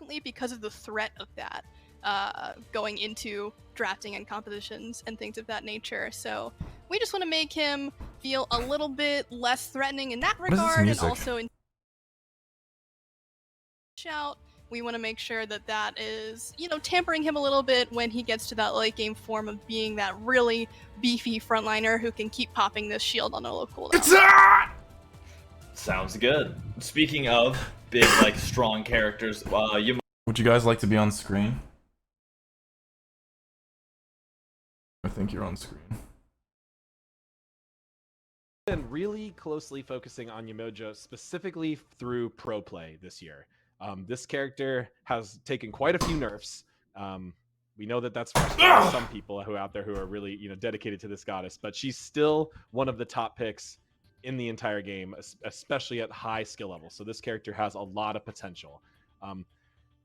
frequently because of the threat of that going into drafting and compositions and things of that nature. So we just want to make him feel a little bit less threatening in that regard, and also in shout. We want to make sure that that is, you know, tampering him a little bit when he gets to that late game form of being that really beefy frontliner who can keep popping this shield on a low cooldown. Sounds good. Speaking of big, like, strong characters, would you guys like to be on screen? I think you're on screen. Been really closely focusing on Yamojo specifically through pro play this year. This character has taken quite a few nerfs. We know that that's frustrating some people who are out there who are really, you know, dedicated to this goddess, but she's still one of the top picks in the entire game, especially at high skill levels. So this character has a lot of potential.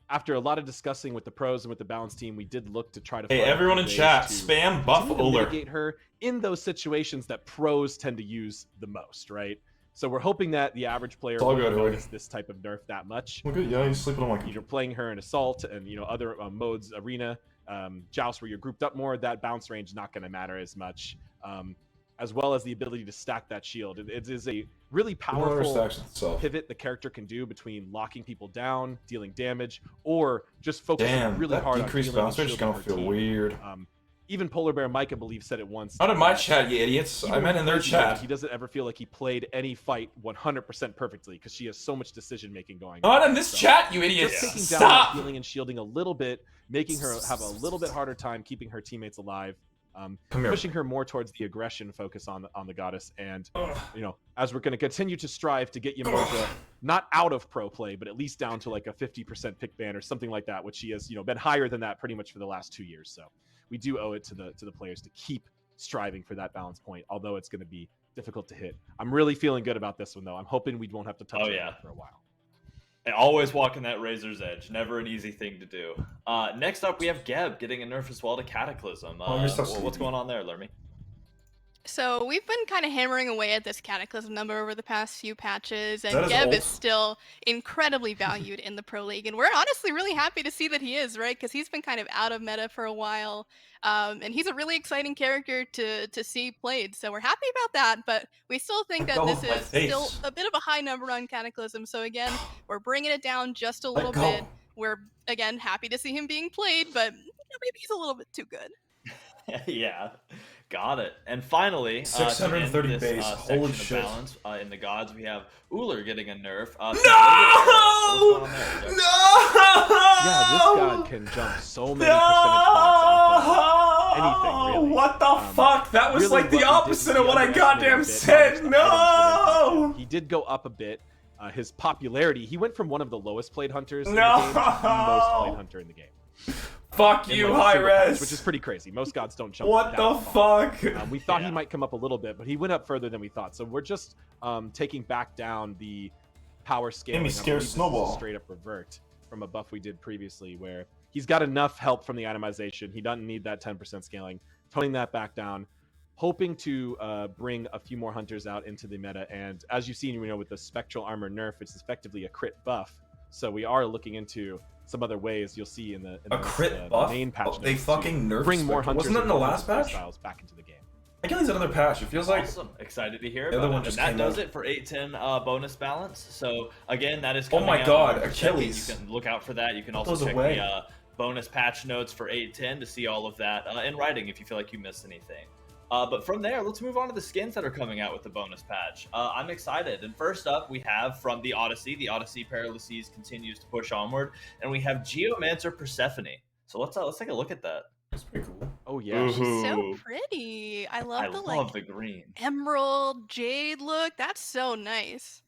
After a lot of discussing with the pros and with the balance team, we did look to try to find everyone in chat, spam buff Uller. Mitigate her in those situations that pros tend to use the most, right? So we're hoping that the average player won't notice this type of nerf that much. Okay, yeah, he's sleeping on my You're playing her in Assault and, you know, other modes, Arena, Joust, where you're grouped up more, that bounce range is not going to matter as much, as well as the ability to stack that shield. It is a really powerful pivot the character can do between locking people down, dealing damage, or just focusing really hard on decreased bounce range is going to feel weird. Even Polar Bear Mike, I believe, said it once. Not in my chat, you idiots. I meant in their chat. He doesn't ever feel like he played any fight 100% perfectly because she has so much decision making going on. Not in this chat, you idiots. Just taking down, healing and shielding a little bit, making her have a little bit harder time keeping her teammates alive. Pushing her more towards the aggression focus on the goddess, and you know, as we're going to continue to strive to get Yamoja not out of pro play, but at least down to like a 50% pick ban or something like that, which she has, you know, been higher than that pretty much for the last 2 years. So we do owe it to the players to keep striving for that balance point, although it's going to be difficult to hit. I'm really feeling good about this one though. I'm hoping we won't have to touch it for a while. And always walking that razor's edge. Never an easy thing to do. Next up, we have Geb getting a nerf as well to Cataclysm. What's going on there, Lermy? So we've been kind of hammering away at this Cataclysm number over the past few patches, and Geb is still incredibly valued in the Pro League, and we're honestly really happy to see that he is, right? Because he's been kind of out of meta for a while, and he's a really exciting character to see played, so we're happy about that, but we still think that this is still a bit of a high number on Cataclysm, so again, we're bringing it down just a little bit. We're, again, happy to see him being played, but you know, maybe he's a little bit too good. Yeah. Got it. And finally, 630 base. Holy shit. Balance, in the gods, we have Uller getting a nerf. No! Yeah, this god can jump so many percentage points off of anything, really. What the fuck? That was really like the opposite of what I goddamn said. No! He did go up a bit. His popularity, he went from one of the lowest played hunters in the game to the most played hunter in the game. Fuck you, high res. Which is pretty crazy. Most gods don't jump. What the fuck? We thought he might come up a little bit, but he went up further than we thought. So we're just taking back down the power scaling. Made me scare Snowball. Straight up revert from a buff we did previously, where he's got enough help from the itemization. He doesn't need that 10% scaling. Toning that back down, hoping to bring a few more hunters out into the meta. And as you've seen, you know, with the spectral armor nerf, it's effectively a crit buff. So we are looking into some other ways you'll see in the crit buff? main patch. They fucking nerfed bring more hunters. Wasn't that in the last patch? Back into the game. I get these another patch. It feels like awesome. Excited to hear the other about one it. just And that came does out. it for 8-10 bonus balance. So again, that is coming my out god, on Achilles. You can look out for that. You can Put also those check away. the bonus patch notes for 8-10 to see all of that in writing if you feel like you missed anything. But from there, let's move on to the skins that are coming out with the bonus patch. I'm excited. And first up, we have from the Odyssey. The Odyssey Perilous Seas continues to push onward. And we have Geomancer Persephone. So let's take a look at that. That's pretty cool. Oh, yeah. She's so pretty. I love the green. Emerald, jade look. That's so nice.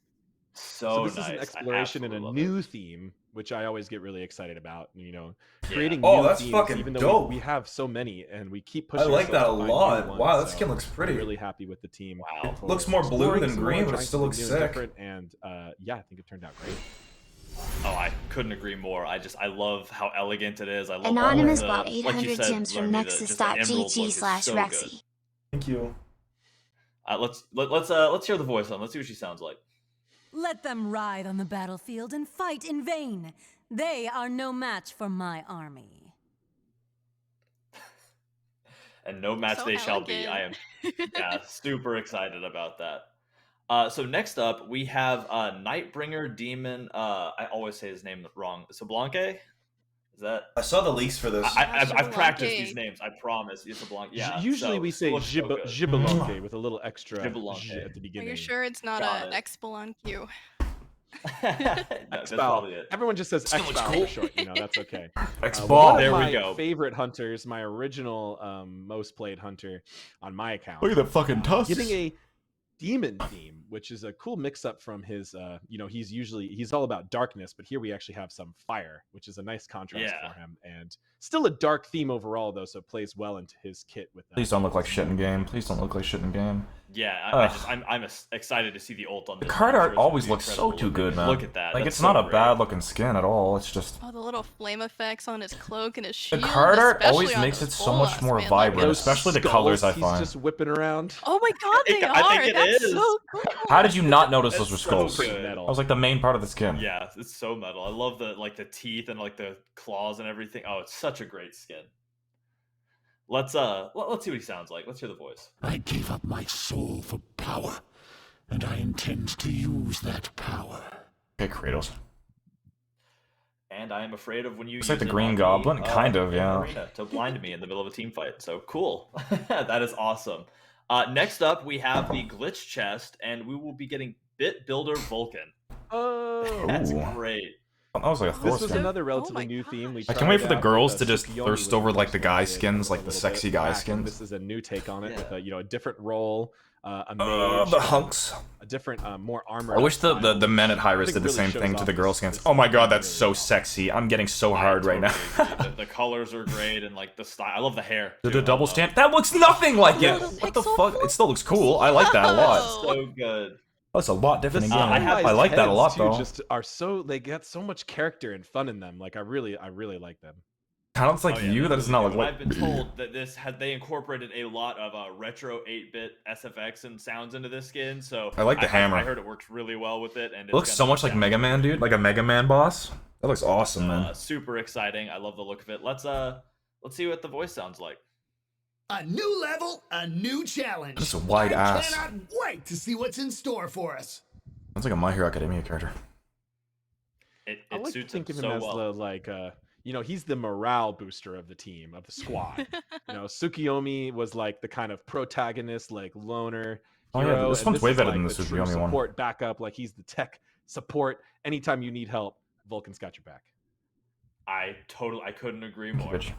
So this nice. is an exploration in a new theme, which I always get really excited about. You know, creating new themes, fucking even though dope. we have so many and we keep pushing. I like that a ourselves to find lot. new Wow, that ones, skin looks pretty. I'm really happy with the team. Wow. It looks more blue than green, but it still looks sick. And yeah, I think it turned out great. Oh, I couldn't agree more. I love how elegant it is. I love Anonymous all bought the, 800 like you said, gems from Lermy, nexus.gg/Rexsi. Thank you. Let's hear the voice on. Let's see what she sounds like. Let them ride on the battlefield and fight in vain. They are no match for my army. And no match So they shall be. I am super excited about that. So next up, we have Nightbringer Demon. I always say his name wrong. Sablanque? Is that? I saw the leaks for this. I've practiced these names. I promise. It's Sablanque. Yeah. Usually we say Gibelunque with a little extra Gibelunque. at the Are beginning. you sure it's not an Xval? Xval. Everyone just says Xval for short. You know, that's okay. Xval. There we my go. Favorite hunters, my original most played hunter on my account. Look at the fucking tusks. Getting a demon theme, which is a cool mix-up from his. You know, he's all about darkness, but here we actually have some fire, which is a nice contrast for him, and still a dark theme overall, though, so it plays well into his kit with that. Please don't look like shit in game. Please don't look like shit in game. Yeah, I'm excited to see the ult on this. The card art It's always gonna be looks so incredible. too good, man. Look at that. Like, That's it's not so a great. bad looking skin at all. It's just Oh, the little flame effects on his cloak and his the shield. card art especially always on makes those it so much bolas, more man. vibrant, Those especially the skulls colors I he's find. just whipping around. Oh my god, they I are! think it That's is. so cool. How did you not notice those were It's so skulls? good. That was like the main part of the skin. Yeah, it's so metal. I love the teeth and like the claws and everything. Oh, it's such a great skin. Let's see what he sounds like. Let's hear the voice. I gave up my soul for power, and I intend to use that power. Okay, Kratos. And I am afraid of when you Looks use like the it Green on Goblin, me, kind of, in yeah. arena to blind me in the middle of a team fight. So cool. That is awesome. Next up, we have the glitch chest, and we will be getting Bit Builder Vulcan. Oh, That's great. That was like a Thor this was skin. another Oh relatively my new theme. We I can't wait for the tried out girls with to just Tsukiyomi thirst was over, like, the first guy one skins, a like the little sexy bit guy back, and skins. This is a new take on it with Yeah. a, you know, a different role, a mage, The hunks. a different, more armor. I wish the men at Hi-Res did the same thing to the girl skins. Oh my god, that's so sexy. I'm getting so hard right now. The colors are great, and like the style. I love the hair. Did too. the double stand? That looks nothing like it! Yeah. What the fuck? It still looks cool. I like that a lot. So good. That's a lot different The again. I like that a lot, too, though. Just are so they get so much character and fun in them. Like I really like them. Kind of looks like Oh, yeah, you. That does not look I've like. been told that they incorporated a lot of retro 8-bit SFX and sounds into this skin. So I like the hammer. I heard it works really well with it, and It looks so much like Mega Man, dude. Like a Mega Man boss. That looks awesome, man. Super exciting. I love the look of it. Let's see what the voice sounds like. A new level, a new challenge. Just a wide ass. I cannot wait to see what's in store for us. Sounds like a My Hero Academia character. It I like to suits think him of him so as well. the you know, he's the morale booster of the team, of the squad. You know, Tsukiyomi was like the kind of protagonist, like loner Oh, yeah, hero. this and one's way is, better like, than the true Tsukiyomi one. support backup, like he's the tech support. Anytime you need help, Vulcan's got your back. I couldn't agree more. Bitch.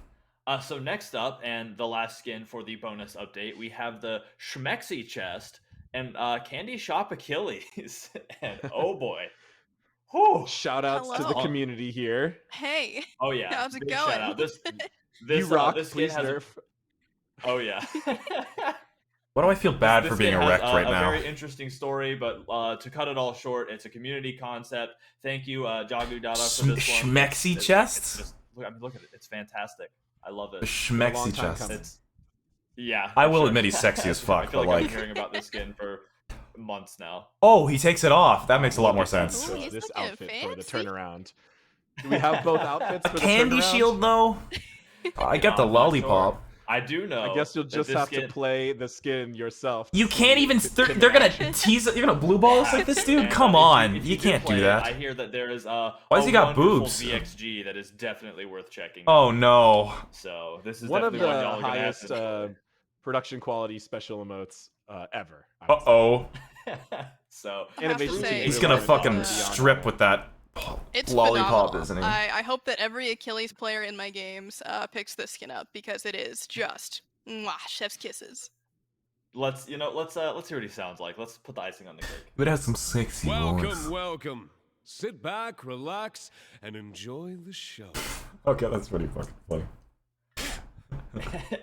So next up, and the last skin for the bonus update, we have the Schmexy chest and Candy Shop Achilles. And oh boy. Whew. Shout outs to the Hello. community here. Hey, Oh yeah. how's it big going? Shout out. This You rock, this skin please has nerf. Oh yeah. Why do I feel bad This for being skin has, erect right a now? very interesting story, but to cut it all short, it's a community concept. Thank you, Jagu Dada, for this one. Schmexy It's chests? just, look at it. It's fantastic. I love it. The long Schmexy time chest. coming. It's yeah. I for will sure. admit he's sexy as I fuck, feel but like I've like. been hearing about this skin for months now. Oh, he takes it off. That makes a lot more sense. Ooh, he's This looking outfit for the fancy. turnaround. Do we have both outfits A for the candy turnaround? shield, though? I get the I'm not lollipop. sure. I do know. I guess you'll that just this have skin- to play the skin yourself. You can't even. They're gonna tease. You're gonna blue balls like this, dude? And, Come if on. if You do can't play do it, that. I hear that there is Why has a he got wonderful boobs? VXG that is definitely worth checking. Oh no. So this is One of definitely the one y'all are gonna have highest to production quality special emotes ever. I Uh would say. oh. So I have to Innovation say, team He's really gonna went fucking beyond strip that. with that It's lollipop, phenomenal. isn't he? I hope that every Achilles player in my games picks this skin up because it is just mwah, chef's kisses. let's hear what he sounds like. Let's put the icing on the cake. It has some sexy voice. Welcome. Sit back, relax, and enjoy the show. Okay, that's pretty fucking funny.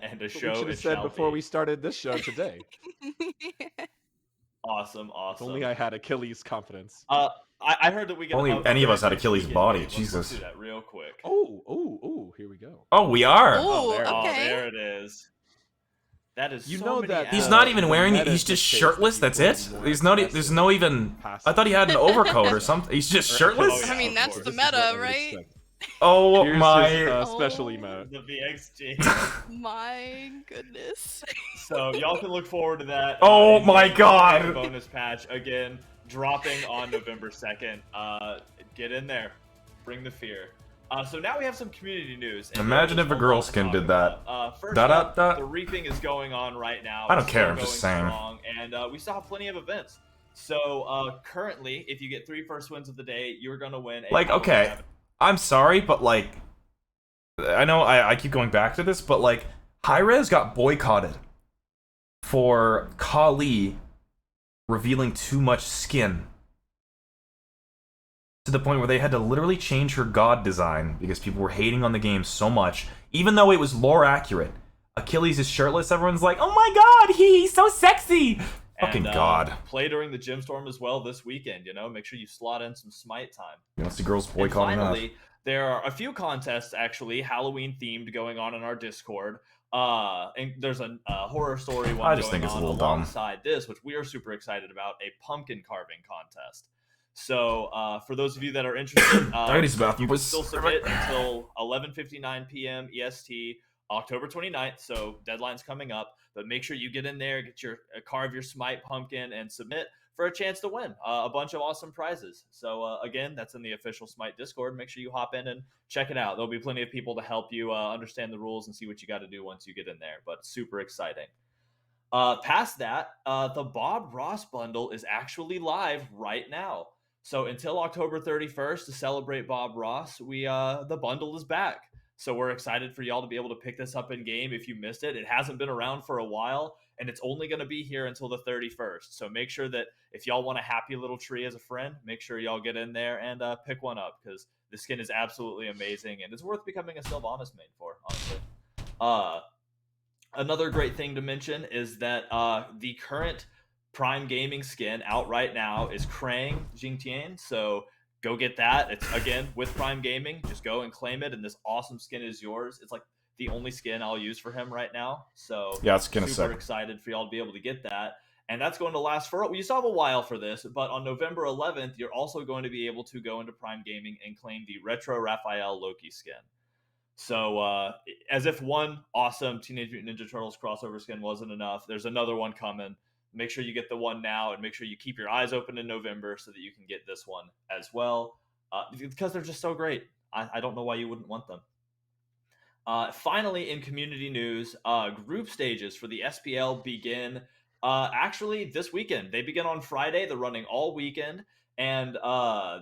And a What show we should it have said shall before be. we started this show today. Awesome. If only I had Achilles confidence. I heard that we get Only a any of very us had big Achilles' weekend body, game. Let's Jesus. do that real quick. Oh, here we go. Oh, we are. Ooh, there it is. Oh, okay. there it is. That is You so know many that, ads. He's not even the wearing it. meta He's just dictates shirtless. that That's you it. will There's be no even. passive. I thought he had an overcoat or something. He's just Oh, shirtless. yeah, I mean, of that's course. the This is what meta, I would right? expect. Oh Here's my. his, special emote. The VXG. My goodness. So y'all can look forward to that. Oh my in-game God. Bonus patch again, dropping on November 2nd. Get in there, bring the fear. So now we have some community news. Imagine if a girl skin did that. First Da, da, up, da. the reaping is going on right now. I don't It's care, still I'm just going saying. strong, and we still have plenty of events. So currently, if you get 3 first wins of the day, you're gonna win. Like, okay, I'm sorry, but like, I know I keep going back to this, but like, Hi-Rez got boycotted for Kali revealing too much skin. To the point where they had to literally change her god design because people were hating on the game so much, even though it was lore accurate. Achilles is shirtless, everyone's like, oh my god, he's so sexy! Fucking god. Play during the Gemstorm as well this weekend, you know? Make sure you slot in some Smite time. You want to see girls And boycotting finally, there are a few contests, actually, Halloween-themed going on in our Discord. And there's a horror story one I just going think it's a on little dumb. alongside this, which we are super excited about, a pumpkin carving contest. So, for those of you that are interested, I gotta use the bathroom, you can please. still submit until 11:59 p.m. EST, October 29th, so deadline's coming up. But make sure you get in there, get your carve your Smite pumpkin, and submit for a chance to win a bunch of awesome prizes. So again, that's in the official Smite Discord. Make sure you hop in and check it out. There'll be plenty of people to help you understand the rules and see what you got to do once you get in there. But super exciting. Past that, the Bob Ross bundle is actually live right now. So until October 31st to celebrate Bob Ross, the bundle is back. So we're excited for y'all to be able to pick this up in game if you missed it. It hasn't been around for a while, and it's only going to be here until the 31st. So make sure that if y'all want a happy little tree as a friend, make sure y'all get in there and pick one up, because the skin is absolutely amazing, and it's worth becoming a Sylvanas main for, honestly. Another great thing to mention is that the current Prime Gaming skin out right now is Krang Jingtian, so go get that. It's, again, with Prime Gaming. Just go and claim it, and this awesome skin is yours. It's like the only skin I'll use for him right now. So Yeah, it's gonna super suck. excited for y'all to be able to get that. And that's going to last for, you still have a while for this, but on November 11th, you're also going to be able to go into Prime Gaming and claim the Retro Raphael Loki skin. So as if one awesome Teenage Mutant Ninja Turtles crossover skin wasn't enough, there's another one coming. Make sure you get the one now, and make sure you keep your eyes open in November so that you can get this one as well, because they're just so great. I don't know why you wouldn't want them. Finally, in community news, group stages for the SPL begin actually this weekend. They begin on Friday. They're running all weekend, and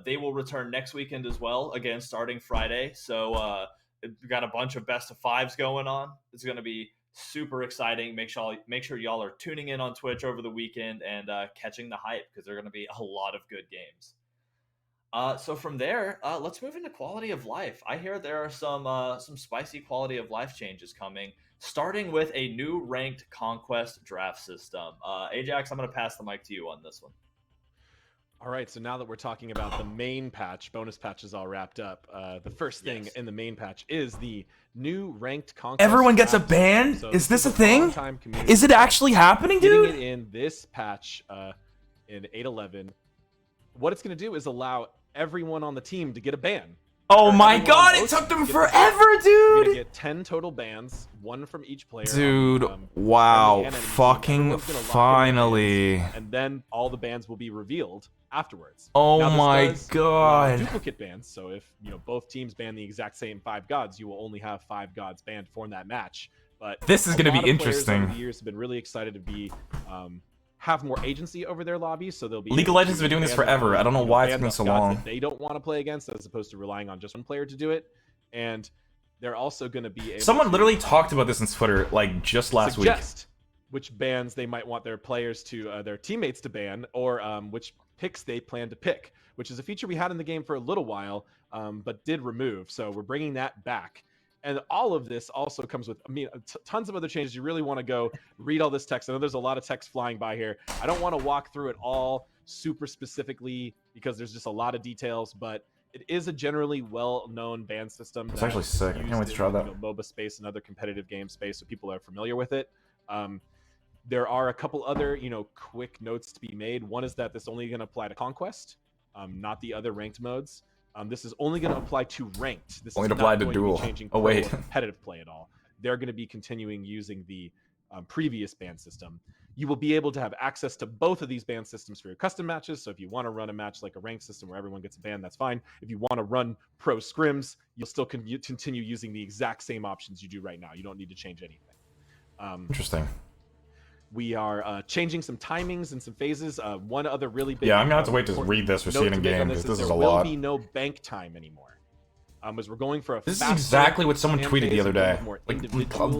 they will return next weekend as well, again, starting Friday. So we've got a bunch of best of fives going on. It's going to be super exciting. Make sure y'all are tuning in on Twitch over the weekend and catching the hype, because there are going to be a lot of good games. So from there, let's move into quality of life. I hear there are some spicy quality of life changes coming, starting with a new ranked conquest draft system. Ajax, I'm going to pass the mic to you on this one. All right, so now that we're talking about the main patch, bonus patch is all wrapped up. The first thing in the main patch is the new ranked conquest. Everyone gets a draft ban? system. Is this a a thing? long-time community Is it actually happening, getting dude? it in this patch in 8.11. What it's going to do is allow everyone on the team to get a ban. Oh my Everyone on god, it both took teams them gets a ban. forever, You're gonna dude! get 10 total bans, one from each player. Dude, on wow, friendly and enemy team. fucking Everyone's gonna lock in their finally. bans, and then all the bans will be revealed afterwards. Oh Now, this my does allow god. duplicate bans, so if both teams ban the exact same 5 gods, you will only have 5 gods banned for that match. But This is a gonna lot be of players over interesting. the years have been really excited to be have more agency over their lobbies, so they'll be League of able Legends to has been doing this ban forever. I don't know why it's ban been the so gods long. that they don't want to play against, as opposed to relying on just one player to do it. And they're also going to be able Someone to, literally talked about this on Twitter, like, just last week. suggest which bans they might want their players to their teammates to ban, or which picks they plan to pick, which is a feature we had in the game for a little while, but did remove. So we're bringing that back. And all of this also comes with, tons of other changes. You really want to go read all this text. I know there's a lot of text flying by here. I don't want to walk through it all super specifically because there's just a lot of details, but it is a generally well-known ban system. It's actually sick. I can't wait to try that. MOBA space and other competitive game space, so people are familiar with it. There are a couple other, quick notes to be made. One is that this only going to apply to Conquest, not the other ranked modes. This is only going to apply to ranked. This Only is applied not to going to duel. be changing Oh, wait. competitive play at all. They're going to be continuing using the previous ban system. You will be able to have access to both of these ban systems for your custom matches. So if you want to run a match like a ranked system where everyone gets a ban, that's fine. If you want to run pro scrims, you'll still continue using the exact same options you do right now. You don't need to change anything. Interesting. We are changing some timings and some phases. One other really big... Yeah, I'm going to have to wait to read this or see it in game, because this is a lot. There will be no bank time anymore. As we're going for a This is exactly what someone tweeted the other day. Like,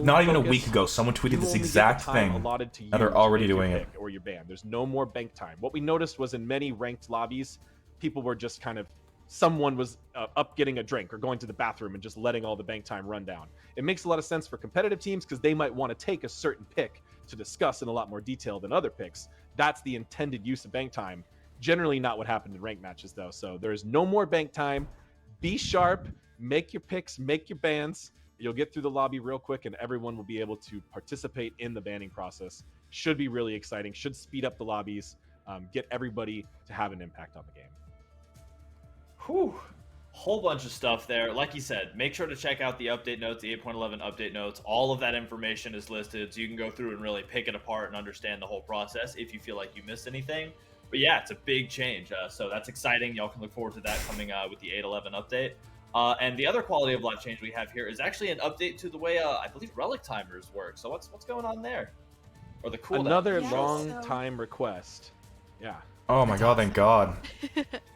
not even a week ago, someone tweeted this exact thing. And they're already doing it. Or your ban. There's no more bank time. What we noticed was in many ranked lobbies, people were just kind of... Someone was up getting a drink or going to the bathroom and just letting all the bank time run down. It makes a lot of sense for competitive teams because they might want to take a certain pick to discuss in a lot more detail than other picks. That's the intended use of bank time. Generally not what happened in ranked matches, though. So there's no more bank time. Be sharp, make your picks, make your bans. You'll get through the lobby real quick and everyone will be able to participate in the banning process. Should be really exciting, should speed up the lobbies, get everybody to have an impact on the game. Whew. Whole bunch of stuff there. Like you said, make sure to check out the update notes, the 8.11 update notes. All of that information is listed, so you can go through and really pick it apart and understand the whole process if you feel like you missed anything. But yeah, it's a big change, so that's exciting. Y'all can look forward to that coming with the 8.11 update. And the other quality of life change we have here is actually an update to the way I believe Relic Timers work. So what's going on there? Or the cooldown. Another long time request. Yeah. Oh my god, thank god.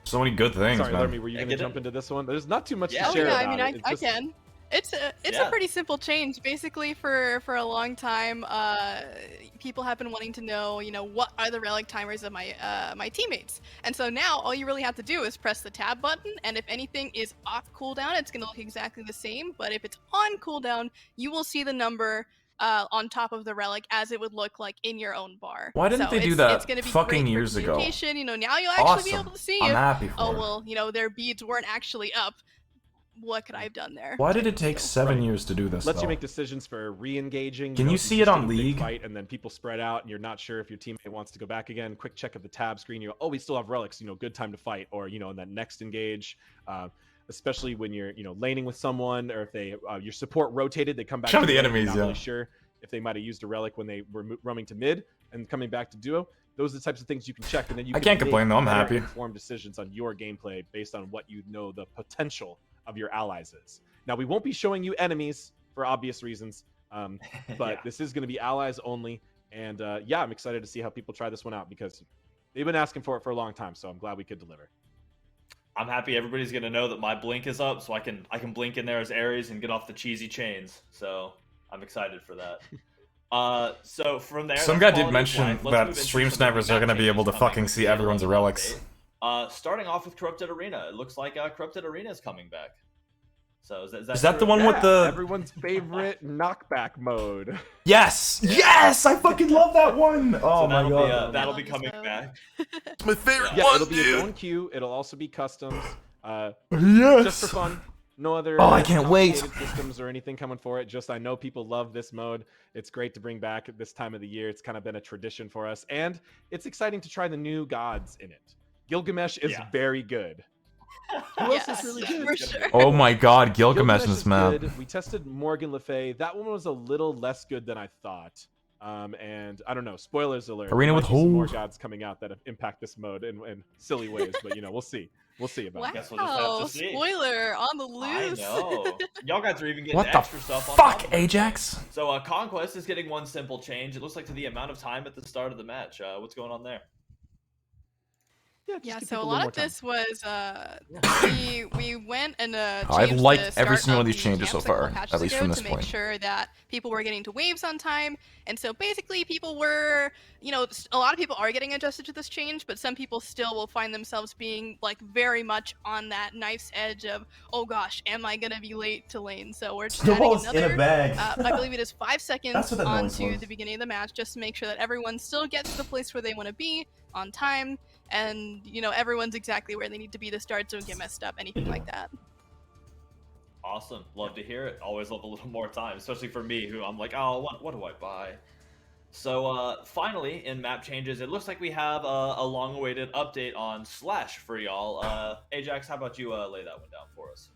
So many good things, Sorry, man. Lermy, were you going to jump into this one? There's not too much to Oh share yeah, about I mean, it. I can. It's a pretty simple change. Basically, for a long time, people have been wanting to know, what are the relic timers of my my teammates. And so now all you really have to do is press the tab button, and if anything is off cooldown, it's going to look exactly the same. But if it's on cooldown, you will see the number on top of the relic as it would look like in your own bar. Why didn't they do that fucking years ago? Now you'll actually be able to see I'm if, happy for well, their beads weren't actually up. What could I have done there? Why did it take 7 years to do this? Lets you make decisions for re-engaging. Can you see it on League? Fight, and then people spread out, and you're not sure if your teammate wants to go back again. Quick check of the tab screen. You go, oh, we still have relics. Good time to fight. Or in that next engage, especially when you're laning with someone, or if they your support rotated, they come back. Some of the enemies, not really sure if they might have used a relic when they were roaming to mid and coming back to duo. Those are the types of things you can check, and then you. I can't complain though. I'm happy. Informed decisions on your gameplay based on what the potential of your allies is. Now, we won't be showing you enemies for obvious reasons, but this is going to be allies only. And yeah, I'm excited to see how people try this one out because they've been asking for it for a long time. So I'm glad we could deliver. I'm happy everybody's going to know that my blink is up, so I can blink in there as Ares and get off the cheesy chains. So I'm excited for that. So from there, some guy did mention that stream snipers are going to be able to fucking see everyone's relics. Starting off with Corrupted Arena, it looks like Corrupted Arena is coming back. So is that the one with the everyone's favorite knockback mode? Yes, yes, I fucking love that one. Oh so my god, that'll be coming back. It's my favorite one. It'll be its own queue. It'll also be customs. Yes, just for fun. No other. Oh, I can't wait. Systems or anything coming for it. Just I know people love this mode. It's great to bring back at this time of the year. It's kind of been a tradition for us, and it's exciting to try the new gods in it. Gilgamesh is very good. Who else is really good? For sure. Oh my god, Gilgamesh in this map. Good. We tested Morgan Le Fay. That one was a little less good than I thought. And I don't know. Spoilers alert. Arena with holes. More gods coming out that impact this mode in silly ways, but we'll see. We'll see about it. Guess we'll just have to see. Spoiler on the loose. I know. Y'all guys are even getting what extra the stuff on fuck, Ajax? So Conquest is getting one simple change. It looks like to the amount of time at the start of the match. What's going on there? Yeah, so a lot of this was we went and I've liked every single one of these changes so far, at least from this to point. make sure that people were getting to waves on time, and so basically people were, a lot of people are getting adjusted to this change, but some people still will find themselves being like very much on that knife's edge of, oh gosh, am I gonna be late to lane? So we're just adding another, in a bag. I believe it is 5 seconds onto was. the beginning of the match, just to make sure that everyone still gets to the place where they want to be on time. And, everyone's exactly where they need to be to start, so don't get messed up, anything like that. Awesome. Love to hear it. Always love a little more time, especially for me, who I'm like, oh, what do I buy? So finally, in map changes, it looks like we have a long-awaited update on Slash for y'all. Ajax, how about you lay that one down for us?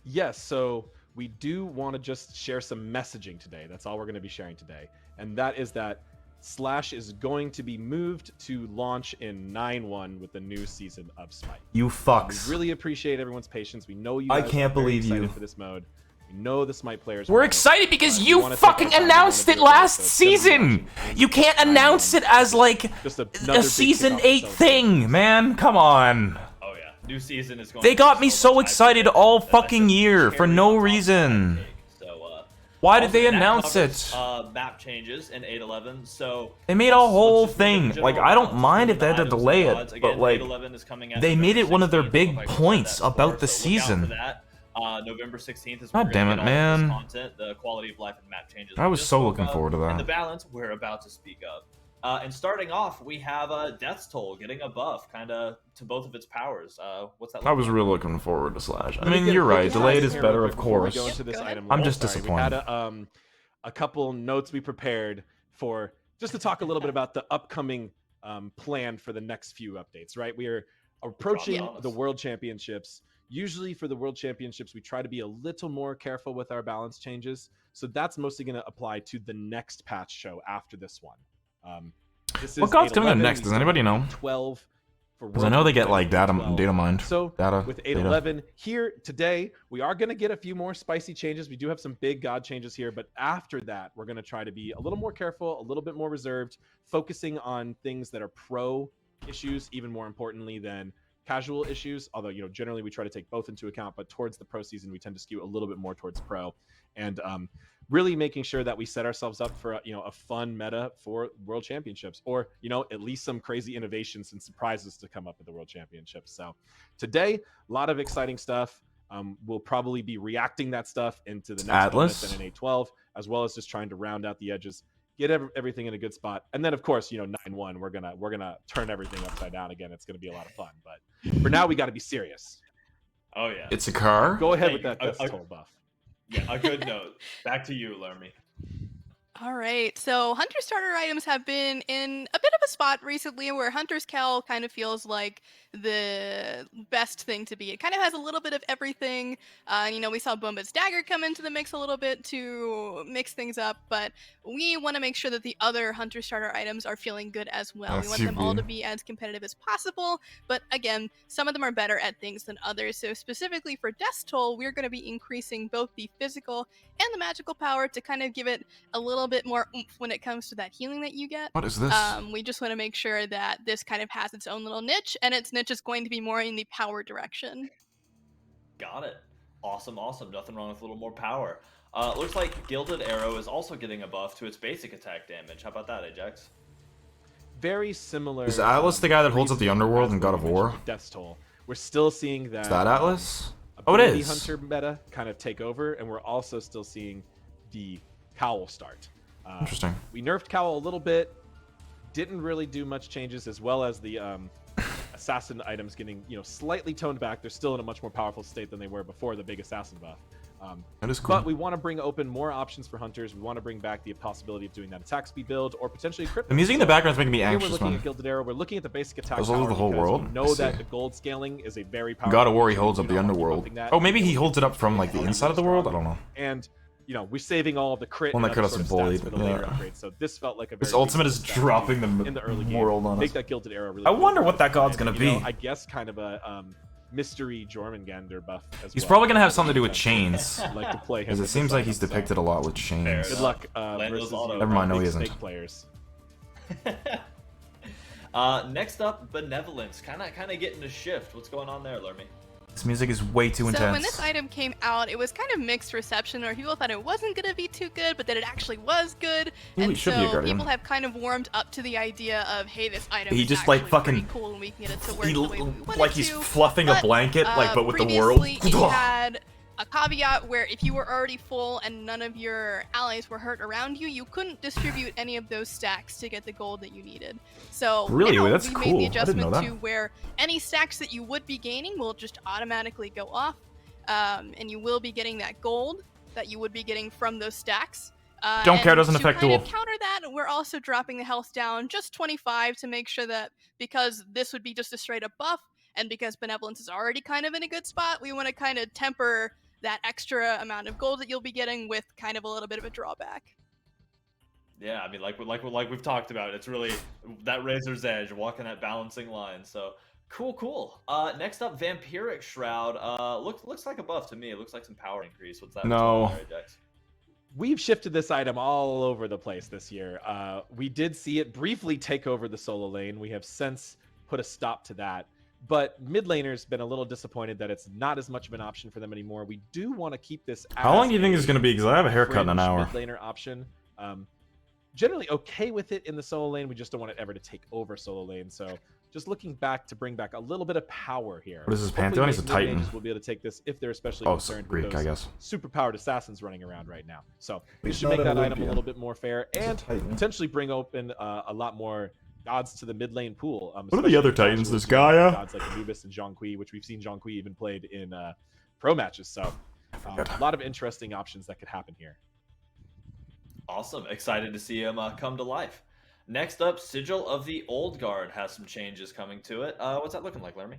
Yes, so we do want to just share some messaging today. That's all we're going to be sharing today. And that is that Slash is going to be moved to launch in 9/1 with the new season of Smite. You fucks. We really appreciate everyone's patience. We know you I guys can't are very believe excited you. for this mode. We know the Smite players. We're excited because you fucking announced it last season. You can't announce it as like a season 8 thing, man. Come on. Oh yeah, new season is going. They got me so excited all fucking year for no reason. Why did they announce it? Map changes in 8.11, so they made a whole thing. Like, I don't mind if they had to delay it, but like, they made it one of their big points about the season. November 16th is God damn it, man. Content, the quality of life and map changes. I was so looking forward to that. And the balance we're about to speak of. And starting off, we have Death's Toll getting a buff, kind of to both of its powers. What's that? I was really looking forward to Slash. I mean, you're right. Delayed is better, of course. I'm just disappointed. We had a couple notes we prepared for just to talk a little bit about the upcoming plan for the next few updates. Right, we are approaching the World Championships. Usually for the World Championships, we try to be a little more careful with our balance changes. So that's mostly going to apply to the next patch show after this one. What god's coming up next? Does anybody know? 12 for because I know they get like data mined. So data, with 8.11 here today, we are going to get a few more spicy changes. We do have some big god changes here, but after that, we're going to try to be a little more careful, a little bit more reserved, focusing on things that are pro issues, even more importantly than casual issues, although generally we try to take both into account, but towards the pro season we tend to skew a little bit more towards pro, and really making sure that we set ourselves up for a fun meta for World Championships, or at least some crazy innovations and surprises to come up at the World Championships. So today, a lot of exciting stuff. We'll probably be reacting that stuff into the next bonus and in 8.12, as well as just trying to round out the edges, get everything in a good spot, and then of course 9/1 we're gonna turn everything upside down again. It's gonna be a lot of fun, but for now we got to be serious. Oh yeah, it's a car. Go ahead with that Death's Toll buff. Yeah, a good note. Back to you, Lermy. All right, so Hunter starter items have been in a bit of a spot recently where Hunter's Cal kind of feels like the best thing to be. It kind of has a little bit of everything. We saw Boomba's Dagger come into the mix a little bit to mix things up, but we want to make sure that the other Hunter starter items are feeling good as well. We want them all to be as competitive as possible, but again, some of them are better at things than others. So specifically for Death's Toll, we're going to be increasing both the physical and the magical power to kind of give it a little bit more oomph when it comes to that healing that you get. What is this? We just want to make sure that this kind of has its own little niche, and its niche is going to be more in the power direction. Got it. Awesome. Nothing wrong with a little more power. Looks like Gilded Arrow is also getting a buff to its basic attack damage. How about that, Ajax? Very similar. Is Atlas the guy that holds up the underworld in God of War? Death's Toll. We're still seeing that. Is that Atlas? Oh, it is. Hunter meta kind of take over, and we're also still seeing the Cowl start. Interesting. We nerfed Cowl a little bit. Didn't really do much changes, as well as the assassin items getting slightly toned back. They're still in a much more powerful state than they were before the big assassin buff. That is cool. But we want to bring open more options for hunters. We want to bring back the possibility of doing that attack speed build, or potentially crypto. The music in the background is making me anxious. We're looking at Gilded Arrow. We're looking at the basic attack. Those are the whole world. We know that the gold scaling is a very powerful. God of War, he holds up the underworld. Oh, maybe he holds it up from like the inside of the world. I don't know. And we're saving all of the crit. One that could have some bullied. For the later upgrade. So this felt like a very. His ultimate is dropping the in the early world game. on us. Make that Gilded Arrow really. I wonder what that god's gonna be. I guess kind of a mystery Jormungandr buff as He's well. probably gonna have something to do with chains. Like to play him. Because it seems like he's depicted a lot with chains. Good luck versus Never mind, no he isn't. snake players. Next up, Benevolence. Kind of getting a shift. What's going on there, Lermy? This music is way too intense. So when this item came out, it was kind of mixed reception, where people thought it wasn't going to be too good, but that it actually was good. And so people have kind of warmed up to the idea of, hey, this item is just actually like fucking pretty cool and we can get it to work the way we want like it he's to. fluffing a blanket, but with the world. Previously, it had a caveat where if you were already full and none of your allies were hurt around you, you couldn't distribute any of those stacks to get the gold that you needed. So really, now that's we cool. made the adjustment to where any stacks that you would be gaining will just automatically go off, and you will be getting that gold that you would be getting from those stacks. Don't care, and doesn't to affect kind duel. of counter that, we're also dropping the health down just 25 to make sure that, because this would be just a straight up buff, and because Benevolence is already kind of in a good spot, we want to kind of temper that extra amount of gold that you'll be getting with kind of a little bit of a drawback. Yeah, I mean, like we've talked about, it's really that razor's edge, walking that balancing line. So cool. Next up, Vampiric Shroud. Looks like a buff to me. It looks like some power increase. What's that? No. Ajax? We've shifted this item all over the place this year. We did see it briefly take over the solo lane. We have since put a stop to that. But mid laner's been a little disappointed that it's not as much of an option for them anymore. We do want to keep this. How long do you think it's going to be? Because I have a haircut in an hour. Mid laner option. Generally okay with it in the solo lane. We just don't want it ever to take over solo lane. So just looking back to bring back a little bit of power here. What is this Pantheon? He's a Titan. We'll be able to take this if they're especially concerned Greek, with those I guess. super-powered assassins running around right now. So we He's should not make an that item a Olympian. little bit more fair and Titan. potentially bring open a lot more gods to the mid lane pool. What are the other especially Titans? This actual Gaia? gods like Anubis and Zhonghui, which we've seen Zhonghui even played in pro matches. So a lot of interesting options that could happen here. Awesome. Excited to see him come to life. Next up, Sigil of the Old Guard has some changes coming to it. What's that looking like, Laramie?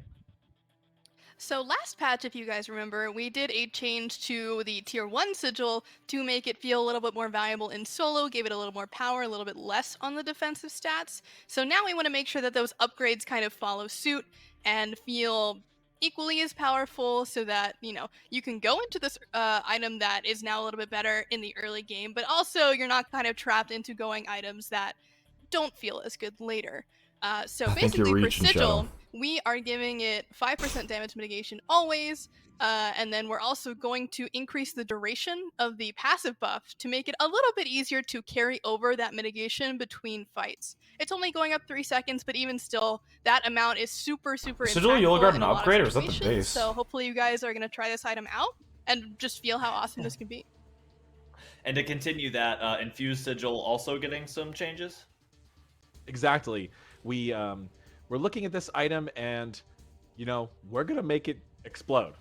So last patch, if you guys remember, we did a change to the tier 1 sigil to make it feel a little bit more valuable in solo, gave it a little more power, a little bit less on the defensive stats. So now we want to make sure that those upgrades kind of follow suit and feel equally as powerful, so that, you know, you can go into this item that is now a little bit better in the early game, but also you're not kind of trapped into going items that don't feel as good later. So basically for Sigil, we are giving it 5% damage mitigation always, and then we're also going to increase the duration of the passive buff to make it a little bit easier to carry over that mitigation between fights. It's only going up 3 seconds, but even still, that amount is super Sigil Yellow impactful Guard in an a lot of upgrade, or is that the situations. base? So hopefully you guys are going to try this item out and just feel how awesome this can be. And to continue that, Infused Sigil also getting some changes? Exactly. We're looking at this item and, you know, we're going to make it explode.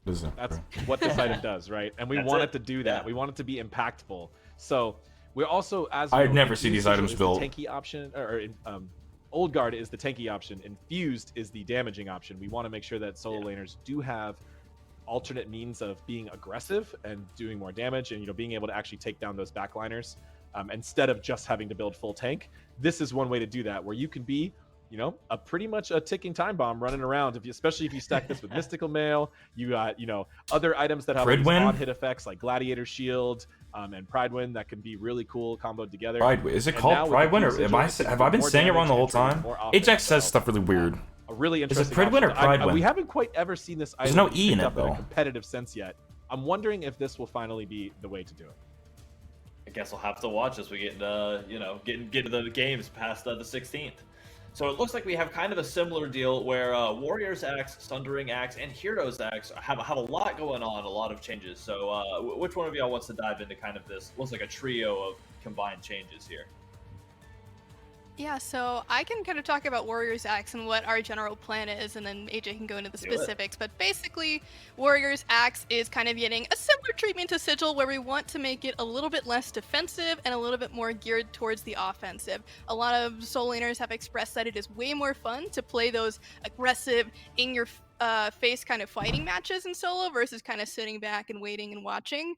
That's what this item does, right? And we want it to do that. Yeah. We want it to be impactful. So we're also, as I'd never see these items built. The tanky option, Old Guard is the tanky option. Infused is the damaging option. We want to make sure that solo laners do have alternate means of being aggressive and doing more damage, and, you know, being able to actually take down those backliners instead of just having to build full tank. This is one way to do that, where you can be, you know, a pretty much a ticking time bomb running around. Especially if you stack this with Mystical Mail, you got, you know, other items that have on-hit effects like Gladiator Shield and Pride Wind that can be really cool comboed together. Is it called Pride Wind, or have I been saying it wrong the whole time? Ajax says stuff really weird. A really interesting. Is it Pride Wind or Pride Wind? We haven't quite ever seen this item. There's no E in it in though. a competitive sense yet. I'm wondering if this will finally be the way to do it. I guess we'll have to watch as we get into, you know, get to the games past the 16th. So it looks like we have kind of a similar deal where Warrior's Axe, Sundering Axe, and Hero's Axe have a lot going on, a lot of changes. So which one of y'all wants to dive into kind of this? Looks like a trio of combined changes here. Yeah, so I can kind of talk about Warrior's Axe and what our general plan is, and then AJ can go into the specifics. But basically, Warrior's Axe is kind of getting a similar treatment to Sigil, where we want to make it a little bit less defensive and a little bit more geared towards the offensive. A lot of solo laners have expressed that it is way more fun to play those aggressive, in-your-face kind of fighting matches in solo versus kind of sitting back and waiting and watching.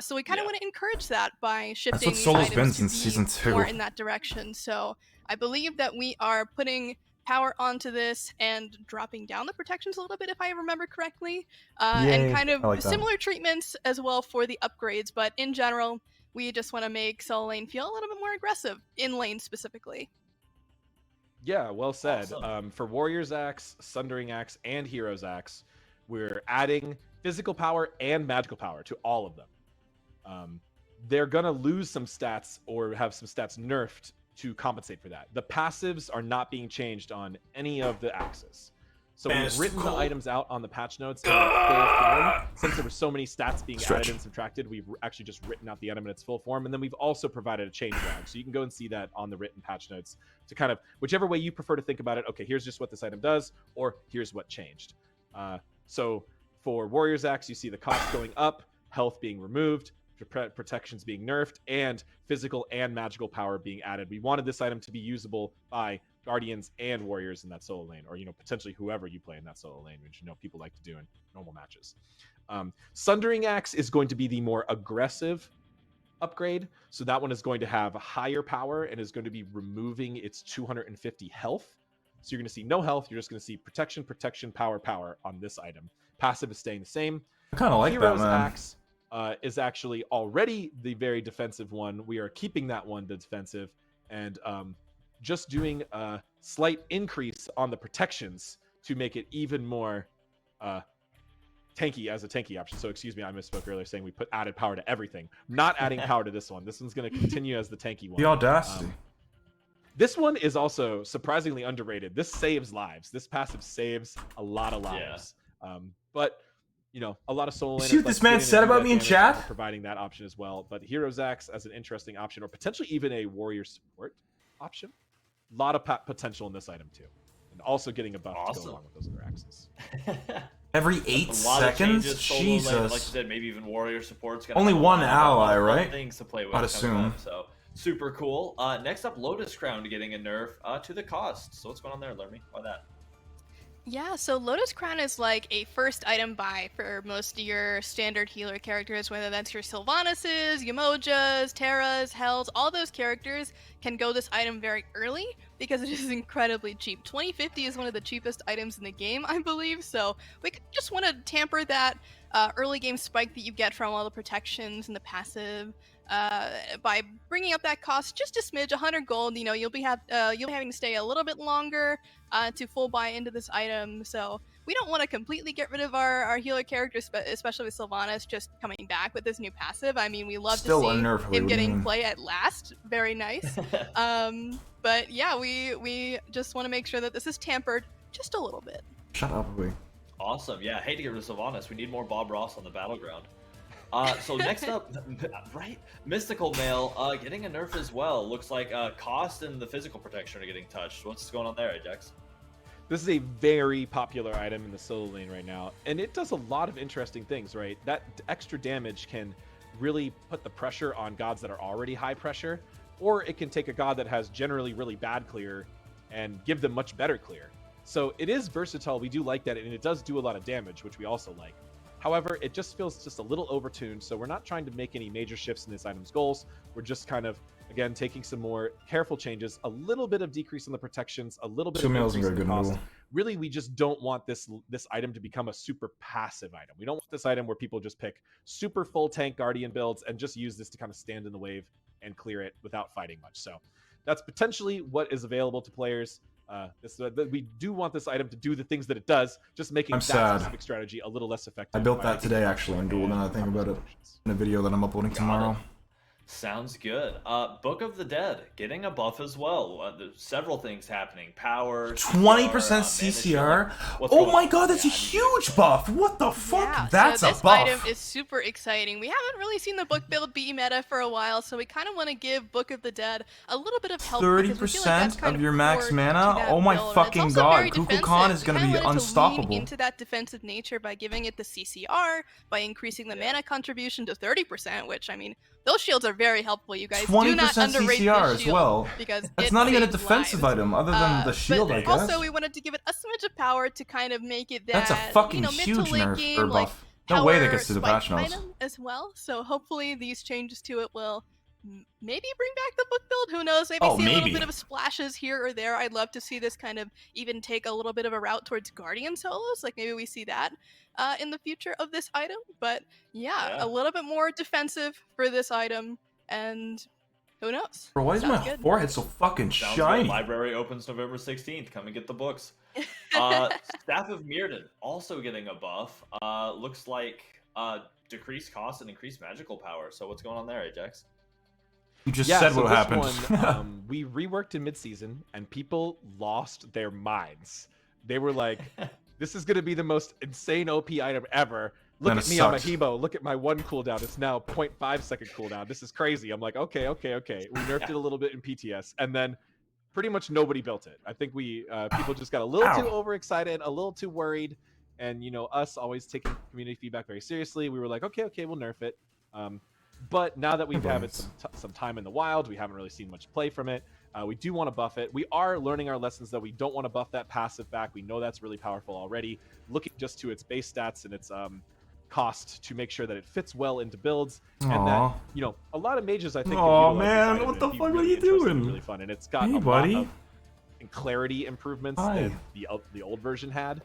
So we kind of want to encourage that by shifting That's what Solo's been items since to season be 2. more in that direction. So I believe that we are putting power onto this and dropping down the protections a little bit, if I remember correctly, and kind of similar treatments as well for the upgrades. But in general, we just want to make solo lane feel a little bit more aggressive, in lane specifically. Yeah, well said. Awesome. For Warrior's Axe, Sundering Axe, and Hero's Axe, we're adding physical power and magical power to all of them. They're going to lose some stats or have some stats nerfed to compensate for that. The passives are not being changed on any of the axes. So we've written the items out on the patch notes in full form. Since there were so many stats being added and subtracted, we've actually just written out the item in its full form. And then we've also provided a change log. So you can go and see that on the written patch notes to kind of, whichever way you prefer to think about it, okay, here's just what this item does, or here's what changed. So for Warrior's Axe, you see the cost going up, health being removed, protections being nerfed, and physical and magical power being added. We wanted this item to be usable by Guardians and Warriors in that solo lane, or potentially whoever you play in that solo lane, which people like to do in normal matches. Sundering Axe is going to be the more aggressive upgrade, so that one is going to have higher power and is going to be removing its 250 health. So you're going to see no health, you're just going to see protection, power on this item. Passive is staying the same. I kind of like Hero's that, man. Axe is actually already the very defensive one. We are keeping that one defensive and just doing a slight increase on the protections to make it even more tanky as a tanky option. So excuse me, I misspoke earlier saying we put added power to everything. Not adding power to this one. This one's going to continue as the tanky one. The audacity. This one is also surprisingly underrated. This saves lives. This passive saves a lot of lives. Yeah. But a lot of solo laners. See what this man said about me in chat? Providing that option as well. But Hero's Axe as an interesting option, or potentially even a warrior support option. A lot of potential in this item too, and also getting a buff to go along with those other axes. Every 8 seconds? Jesus. Like you said, maybe even warrior support's gonna only one ally, right? Things to play with. I'd assume. Up, so super cool. Next up, Lotus Crown getting a nerf to the cost. So what's going on there, Lermy? Why that? Yeah, so Lotus Crown is like a first item buy for most of your standard healer characters, whether that's your Sylvanas, Yamojas, Terras, Hells, all those characters can go this item very early because it is incredibly cheap. 2050 is one of the cheapest items in the game, I believe, so we just want to tamper that early game spike that you get from all the protections and the passive by bringing up that cost just a smidge, 100 gold. You'll be having to stay a little bit longer to full buy into this item, so we don't want to completely get rid of our healer characters, especially with Sylvanas just coming back with this new passive. I mean, we love to see him getting play at last. Very nice. But yeah, we just want to make sure that this is tampered just a little bit. Shut up, wait. Awesome. Yeah, hate to get rid of Sylvanas. We need more Bob Ross on the battleground. So next up, right, Mystical Mail getting a nerf as well. Looks like cost and the physical protection are getting touched. What's going on there, Ajax? This is a very popular item in the solo lane right now, and it does a lot of interesting things, right? That extra damage can really put the pressure on gods that are already high pressure, or it can take a god that has generally really bad clear and give them much better clear. So it is versatile. We do like that, and it does do a lot of damage, which we also like. However, it just feels just a little overtuned, so we're not trying to make any major shifts in this item's goals. We're just kind of, again, taking some more careful changes, a little bit of decrease in the protections, a little bit of increase in the cost. Really, we just don't want this item to become a super passive item. We don't want this item where people just pick super full tank Guardian builds and just use this to kind of stand in the wave and clear it without fighting much. So that's potentially what is available to players. We do want this item to do the things that it does, just making that specific strategy a little less effective. I built that today, actually, on Duel, now that I think about it, in a video that I'm uploading tomorrow. Sounds good. Book of the Dead getting a buff as well. There's several things happening. Power, 20% CCR. Oh my god, that's a huge buff. What the fuck? Yeah, that's so a this buff. item is super exciting. We haven't really seen the book build be meta for a while, so we kind of want to give Book of the Dead a little bit of help. 30% of your max mana? Oh my fucking god. Kukulkan is going to be unstoppable. Into that defensive nature by giving it the CCR, by increasing the mana contribution to 30%, which, I mean, those shields are very helpful, you guys. 20% do not underrate CCR this shield as well. Because it's not even a defensive item other than the shield, but I guess. Also, we wanted to give it a smidge of power to kind of make it that, that's a fucking mid huge to late nerf game, or like, buff. No way that gets to the spike patch notes. item as well. So hopefully these changes to it will maybe bring back the book build. Who knows? Maybe see a little bit of splashes here or there. I'd love to see this kind of even take a little bit of a route towards Guardian solos. Like maybe we see that in the future of this item. But yeah, a little bit more defensive for this item. And who knows? Bro, why is my forehead so fucking shiny? Library opens November 16th. Come and get the books. Staff of Mirden also getting a buff. Looks like decreased cost and increased magical power. So what's going on there, Ajax? You just said what happened. One, we reworked in mid-season, and people lost their minds. They were like, this is going to be the most insane OP item ever. Look at me on my Hebo. Look at my 1 cooldown. It's now 0.5 second cooldown. This is crazy. I'm like, okay. We nerfed it a little bit in PTS, and then pretty much nobody built it. I think people just got a little too overexcited, a little too worried, and us always taking community feedback very seriously. We were like, okay, we'll nerf it. But now that we've had it some time in the wild, we haven't really seen much play from it. We do want to buff it. We are learning our lessons, though. We don't want to buff that passive back. We know that's really powerful already. Looking just to its base stats and its cost to make sure that it fits well into builds. And that, you know, a lot of mages, I think, oh man, what the fuck are you doing? Really fun, and it's got a buddy. lot of clarity improvements that the old version had,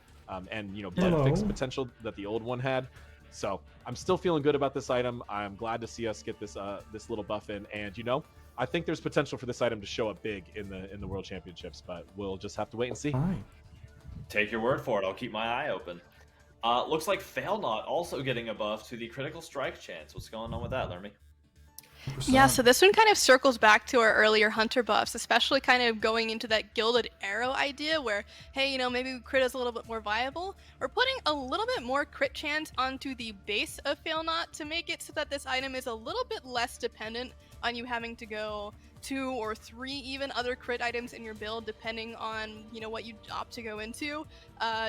and you know, bug fix potential that the old one had. So I'm still feeling good about this item. I'm glad to see us get this this little buff in, and you know, I think there's potential for this item to show up big in the World Championships, but we'll just have to wait and see. Take your word for it. I'll keep my eye open. Looks like Fail Not also getting a buff to the critical strike chance. What's going on with that, Lermy? Yeah, so this one kind of circles back to our earlier hunter buffs, especially kind of going into that gilded arrow idea where, hey, you know, maybe crit is a little bit more viable. We're putting a little bit more crit chance onto the base of Fail Not to make it so that this item is a little bit less dependent on you having to go 2 or 3 even other crit items in your build, depending on, you know, what you opt to go into.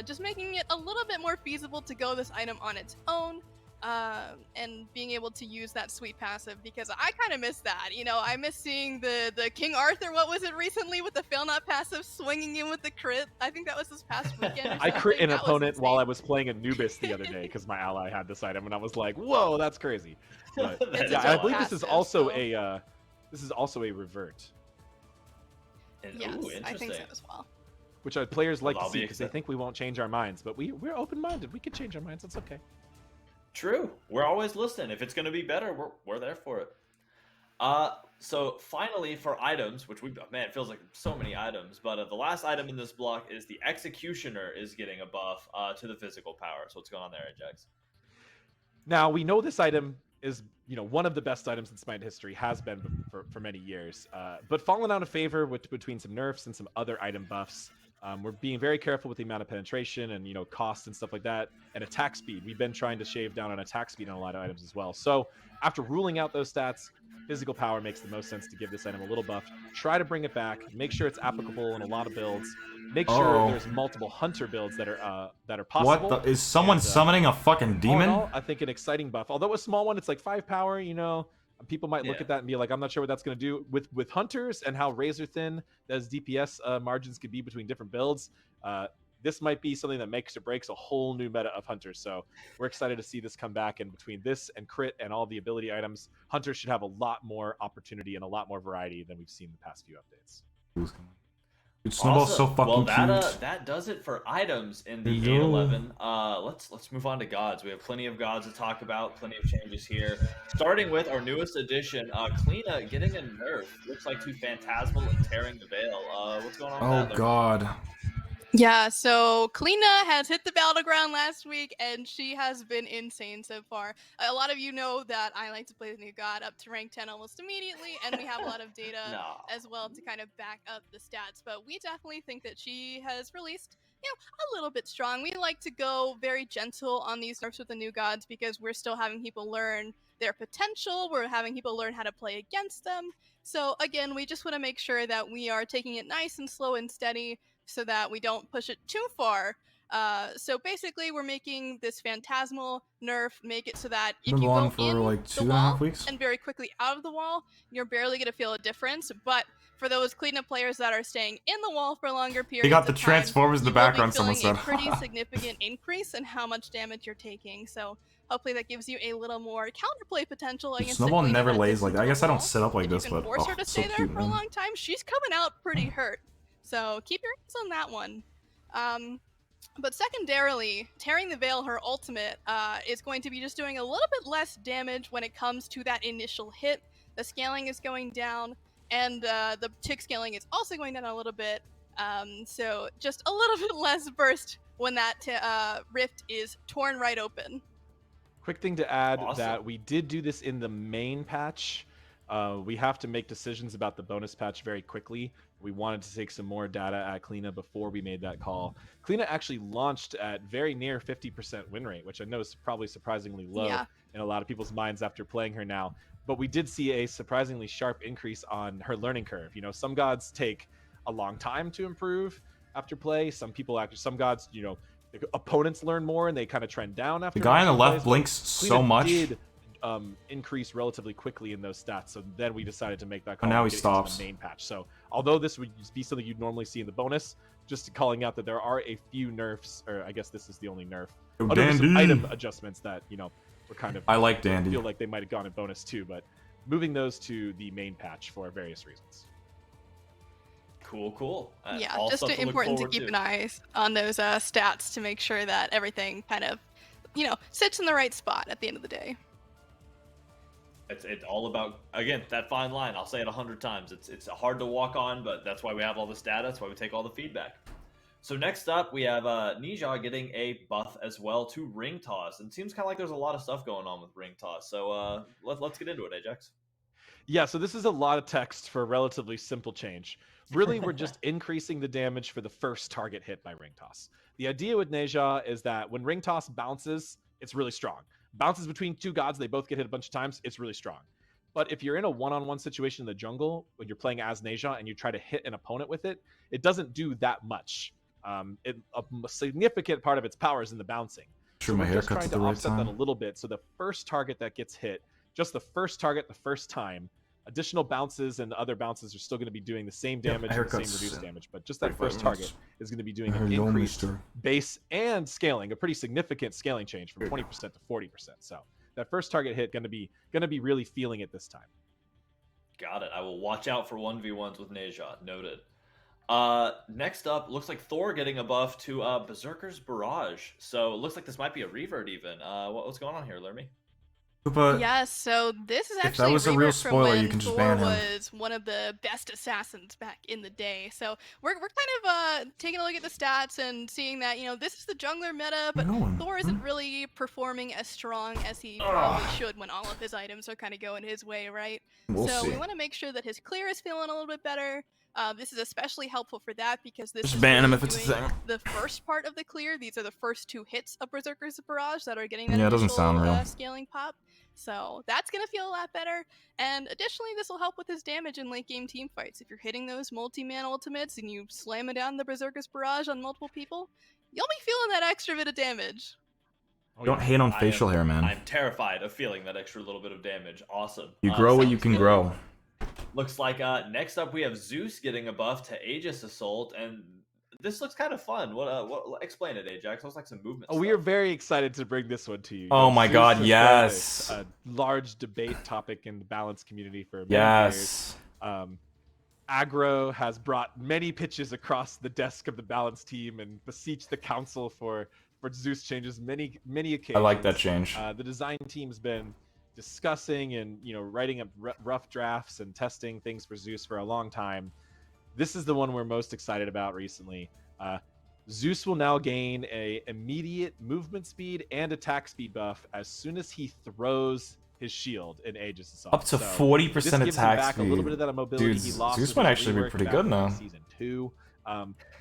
Just making it a little bit more feasible to go this item on its own. And being able to use that sweet passive, because I kind of miss that. You know, I miss seeing the King Arthur, what was it recently, with the Fail Not passive swinging in with the crit. I think that was this past weekend. I crit an opponent while I was playing Anubis the other day because my ally had this item, and I was like, "Whoa, that's crazy!" But, yeah, I believe this is also a revert. Yes, I think so as well. Which our players like to see because they think we won't change our minds, but we're open-minded. We can change our minds. It's okay. True. We're always listening. If it's going to be better, we're there for it. So finally, for items, which it feels like so many items, but the last item in this block is the Executioner is getting a buff to the physical power. So what's going on there, Ajax? Now, we know this item is, you know, one of the best items in Smite history, has been for many years, but fallen out of favor between some nerfs and some other item buffs. We're being very careful with the amount of penetration and, you know, cost and stuff like that, and attack speed. We've been trying to shave down on attack speed on a lot of items as well. So after ruling out those stats, physical power makes the most sense to give this item a little buff. Try to bring it back. Make sure it's applicable in a lot of builds. Make sure there's multiple hunter builds that are possible. What is someone summoning a fucking demon? All, I think an exciting buff. Although a small one, it's like 5 power, you know. People might look at that and be like, I'm not sure what that's going to do with hunters and how razor thin those DPS margins could be between different builds. This might be something that makes or breaks a whole new meta of hunters. So we're excited to see this come back. And between this and crit and all the ability items, hunters should have a lot more opportunity and a lot more variety than we've seen in the past few updates. Dude, Snowball's so fucking cute. That does it for items in the 811. Let's move on to gods. We have plenty of gods to talk about, plenty of changes here. Starting with our newest addition, Kalina getting a nerf. Looks like to Phantasmal and Tearing the Veil. What's going on with that? Oh god. Yeah, so Kalina has hit the battleground last week, and she has been insane so far. A lot of you know that I like to play the new god up to rank 10 almost immediately, and we have a lot of data as well to kind of back up the stats. But we definitely think that she has released, you know, a little bit strong. We like to go very gentle on these nerfs with the new gods because we're still having people learn their potential. We're having people learn how to play against them. So again, we just want to make sure that we are taking it nice and slow and steady, so that we don't push it too far. So basically, we're making this Phantasmal nerf, make it so that if you go in like the wall and very quickly out of the wall, you're barely going to feel a difference. But for those cleanup players that are staying in the wall for a longer period, they got the Transformers in the background. Someone said a pretty significant increase in how much damage you're taking. So hopefully that gives you a little more counterplay potential against Snowball never lays like that. I guess I don't sit up like this, but force her to stay there for a long time. She's coming out pretty hurt. So keep your eyes on that one. But secondarily, Tearing the Veil, her ultimate, is going to be just doing a little bit less damage when it comes to that initial hit. The scaling is going down, and the tick scaling is also going down a little bit. So just a little bit less burst when that rift is torn right open. Quick thing to add that we did do this in the main patch. We have to make decisions about the bonus patch very quickly. We wanted to take some more data at Kalina before we made that call. Kalina actually launched at very near 50% win rate, which I know is probably surprisingly low in a lot of people's minds after playing her now. But we did see a surprisingly sharp increase on her learning curve. You know, some gods take a long time to improve after play. Some gods, you know, opponents learn more and they kind of trend down after. The guy on the left blinks so much. Did increase relatively quickly in those stats. So then we decided to make that Oh, call. now and he get it into stops. the main patch. So although this would be something you'd normally see in the bonus, just calling out that there are a few nerfs, or I guess this is the only nerf. Oh, there's some Dandy. item adjustments that, you know, were kind of... I like Dandy. feel like they might have gone in bonus too, but moving those to the main patch for various reasons. Cool. Yeah, All just stuff look important to forward keep an eye on those stats to make sure that everything kind of, you know, sits in the right spot at the end of the day. It's all about, again, that fine line. I'll say it 100 times. It's hard to walk on, but that's why we have all this data. That's why we take all the feedback. So next up, we have Nija getting a buff as well to Ring Toss. And it seems kind of like there's a lot of stuff going on with Ring Toss. So let's get into it, Ajax. Yeah, so this is a lot of text for a relatively simple change. Really, we're just increasing the damage for the first target hit by Ring Toss. The idea with Neja is that when Ring Toss bounces, it's really strong. Bounces between two gods, they both get hit a bunch of times, it's really strong. But if you're in a one-on-one situation in the jungle, when you're playing as Neja and you try to hit an opponent with it, it doesn't do that much. A significant part of its power is in the bouncing. Sure, So my we're just haircut's trying at to the right offset that a time. little bit. So the first target that gets hit, just the first target the first time, additional bounces and other bounces are still going to be doing the same damage and the same reduced damage, but just that first target is going to be doing an increased base and scaling, a pretty significant scaling change from 20% to 40%. So that first target hit going to be really feeling it this time. Got it. I will watch out for 1v1s with Neja. Noted. Next up, looks like Thor getting a buff to Berserker's Barrage. So it looks like this might be a revert even. What's going on here, Lermy? But Yes, so this is if actually that was a a real revert from spoiler, when you can just Thor ban him. was one of the best assassins back in the day. So we're kind of taking a look at the stats and seeing that, you know, this is the jungler meta, but Thor isn't really performing as strong as he probably should when all of his items are kind of going his way, right? We'll so see. we want to make sure that his clear is feeling a little bit better. This is especially helpful for that because this Just is ban him really if it's a doing thing. the first part of the clear. These are the first two hits of Berserker's Barrage that are getting that Yeah, it doesn't initial sound real. scaling pop. So that's going to feel a lot better. And additionally, this will help with his damage in late game team fights. If you're hitting those multi-man ultimates and you slam down the Berserker's Barrage on multiple people, you'll be feeling that extra bit of damage. Don't hate on facial hair, man. I'm terrified of feeling that extra little bit of damage. Awesome. You grow what you sounds can good. grow. Looks like next up we have Zeus getting a buff to Aegis Assault, and this looks kind of fun. What explain it, Ajax? Looks like some movement. We are very excited to bring this one to you. Oh my Zeus God, has been yes. a large debate topic in the balance community for many Yes. years. Aggro has brought many pitches across the desk of the balance team and beseeched the council for Zeus changes many occasions. I like that change. The design team's been discussing and writing up rough drafts and testing things for Zeus for a long time. This is the one we're most excited about recently. Zeus will now gain a immediate movement speed and attack speed buff as soon as he throws his shield in Aegis Assault. Up to So 40% this gives him attack back speed. a little bit of that mobility Dude, he lost. Zeus with might his actually be rework pretty back good in now. Season 2,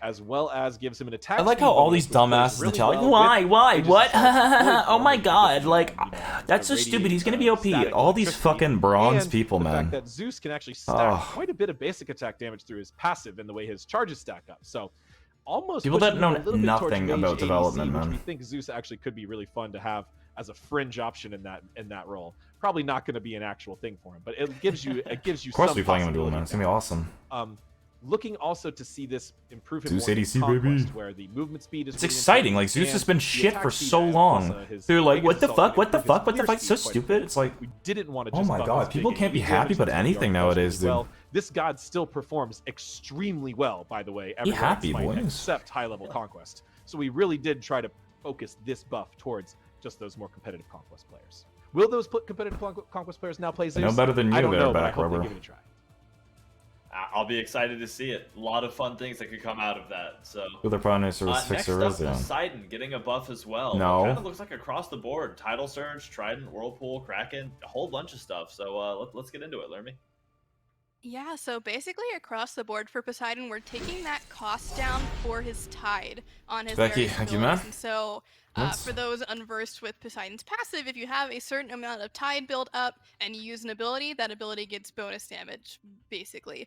as well as gives him an attack. I like speed how all bonus, these which plays dumbasses in the really chat like, well why, with Aegis what? Assault. Oh my God, like, the that's so radiant, stupid. He's gonna be OP. static All these electricity, fucking bronze and people, the man. fact that Zeus can actually stack Oh. quite a bit of basic attack damage through his passive and the way his charges stack up. So almost People pushing that know him a little bit towards nothing mage about ADC, development, which man. we think Zeus actually could be really fun to have as a fringe option in that role. Probably not going to be an actual thing for him, but it gives you Of course, some we're playing him in duel, possibility man. It's gonna be awesome. Looking also to see this improve him Zeus more in ADC, Conquest, baby. where the movement speed is It's really exciting. intense, Like, Zeus has and been the shit attack for speed so adds, long. plus, his They're like, Aegis what the Assault fuck? can What the improve his fuck? What the clear fuck? So speed quite a stupid. bit. It's like, We didn't want to oh just my buff God, his people big can't be AD happy damage about that's anything gonna be nowadays, dude. well. This god still performs extremely well, by the way, everywhere happy, in Smite, boys. except high-level Conquest. So we really did try to focus this buff towards just those more competitive Conquest players. Will those competitive Conquest players now play Zeus? I know better than you I don't there, know, but I back hope they rubber. give it a try. I'll be excited to see it. A lot of fun things that could come out of that. So Who their prime minister was next Fixer up, Rezion. Poseidon getting a buff as well. No. Kind of looks like across the board. Tidal Surge, Trident, Whirlpool, Kraken, a whole bunch of stuff. So let's get into it, Lermy. Yeah, so basically across the board for Poseidon, we're taking that cost down for his Tide on his Becky, various thank you, abilities. man. And so Yes. for those unversed with Poseidon's passive, if you have a certain amount of Tide built up and you use an ability, that ability gets bonus damage, basically.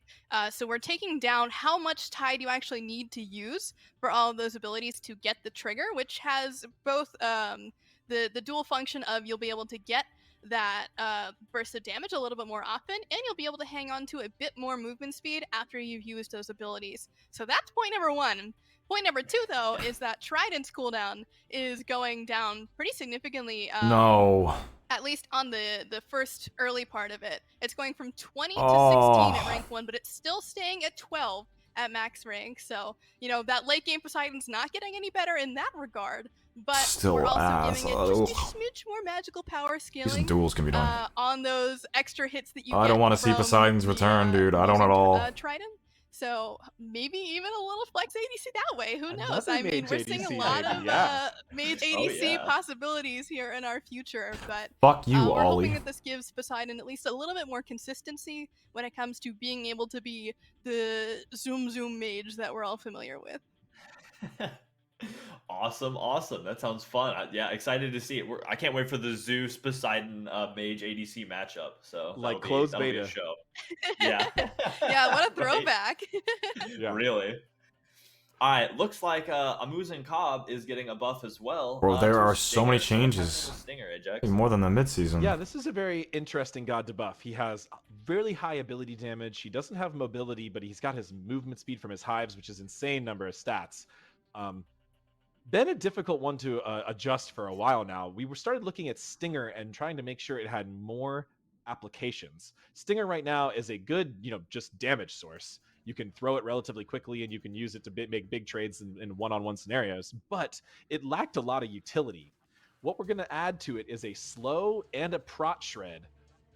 So we're taking down how much Tide you actually need to use for all of those abilities to get the trigger, which has both the dual function of you'll be able to get that burst of damage a little bit more often, and you'll be able to hang on to a bit more movement speed after you've used those abilities. So that's point number 1. Point number 2, though, is that Trident's cooldown is going down pretty significantly. No. At least on the first early part of it. It's going from 20 to 16 at rank 1, but it's still staying at 12 at max rank. So, you know, that late game Poseidon's not getting any better in that regard. But Still we're also ass. giving it just a smidge more magical power scaling. Some duels can be done. On those extra hits that you I get don't want to see from Poseidon's the, return, dude. I don't at all. Trident. So maybe even a little flex ADC that way. Who knows? Another I mean, we're mage seeing a ADC, lot of yeah. mage ADC possibilities here in our future. But Fuck you, we're Ollie. hoping that this gives Poseidon at least a little bit more consistency when it comes to being able to be the zoom mage that we're all familiar with. Awesome. That sounds fun. Yeah, excited to see it. I can't wait for the Zeus Poseidon mage ADC matchup. So like closed that'll beta. Be a show. Yeah. Yeah, what a throwback. Yeah. Really. All right, looks like Amuzin Cobb is getting a buff as well. Bro, there to are so many Stinger. changes. Stinger, Ajax. More than the mid-season. Yeah, this is a very interesting god to buff. He has really high ability damage. He doesn't have mobility, but he's got his movement speed from his hives, which is insane number of stats. Been a difficult one to adjust for a while now. We started looking at Stinger and trying to make sure it had more applications. Stinger right now is a good, just damage source. You can throw it relatively quickly and you can use it to make big trades in one-on-one scenarios, but it lacked a lot of utility. What we're going to add to it is a slow and a prot shred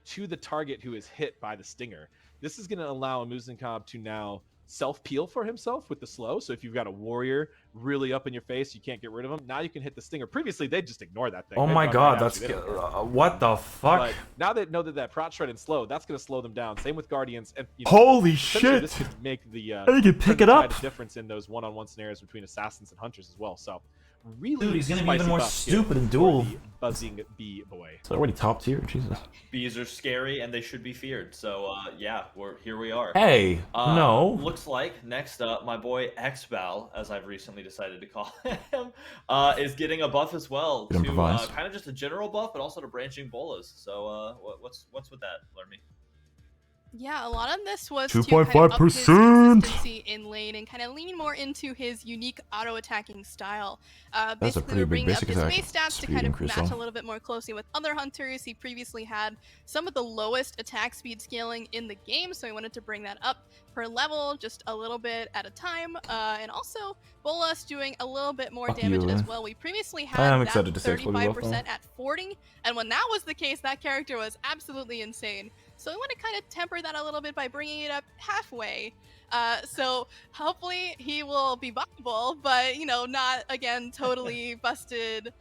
to the target who is hit by the Stinger. This is going to allow Amuzin Cobb to now self-peel for himself with the slow. So if you've got a warrior really up in your face, you can't get rid of him. Now you can hit the Stinger. Previously, they'd just ignore that thing. Oh They'd my run god, right that's... at you. They don't care. what the fuck? But now they know that prot shred and slow, that's going to slow them down. Same with Guardians. And, Holy essentially shit! This could make the I think you pick it up. difference in those one-on-one scenarios between assassins and hunters as well. So really, Dude, he's gonna be spicy even more buff stupid here in for duel. the buzzing bee boy. It's already top tier, Jesus. Bees are scary and they should be feared. So yeah, here we are. Hey, no. Looks like next up, my boy Xval, as I've recently decided to call him, is getting a buff as well to kind of just a general buff, but also to branching bolas. So what's with that? Learn me. Yeah, a lot of this was to kind of up his 2.5%. consistency in lane and kind of lean more into his unique auto-attacking style. That's a Basically, pretty we're big bringing up basic his attack base stats to speed kind of increase, match though. a little bit more closely with other hunters. He previously had some of the lowest attack speed scaling in the game, so he wanted to bring that up per level just a little bit at a time. And also, Bolas doing a little bit more damage as well. We previously had I'm that excited to see 35% at 40, and when that was the case, that character was absolutely insane. So we want to kind of temper that a little bit by bringing it up halfway. So hopefully he will be buffable, but not again totally busted.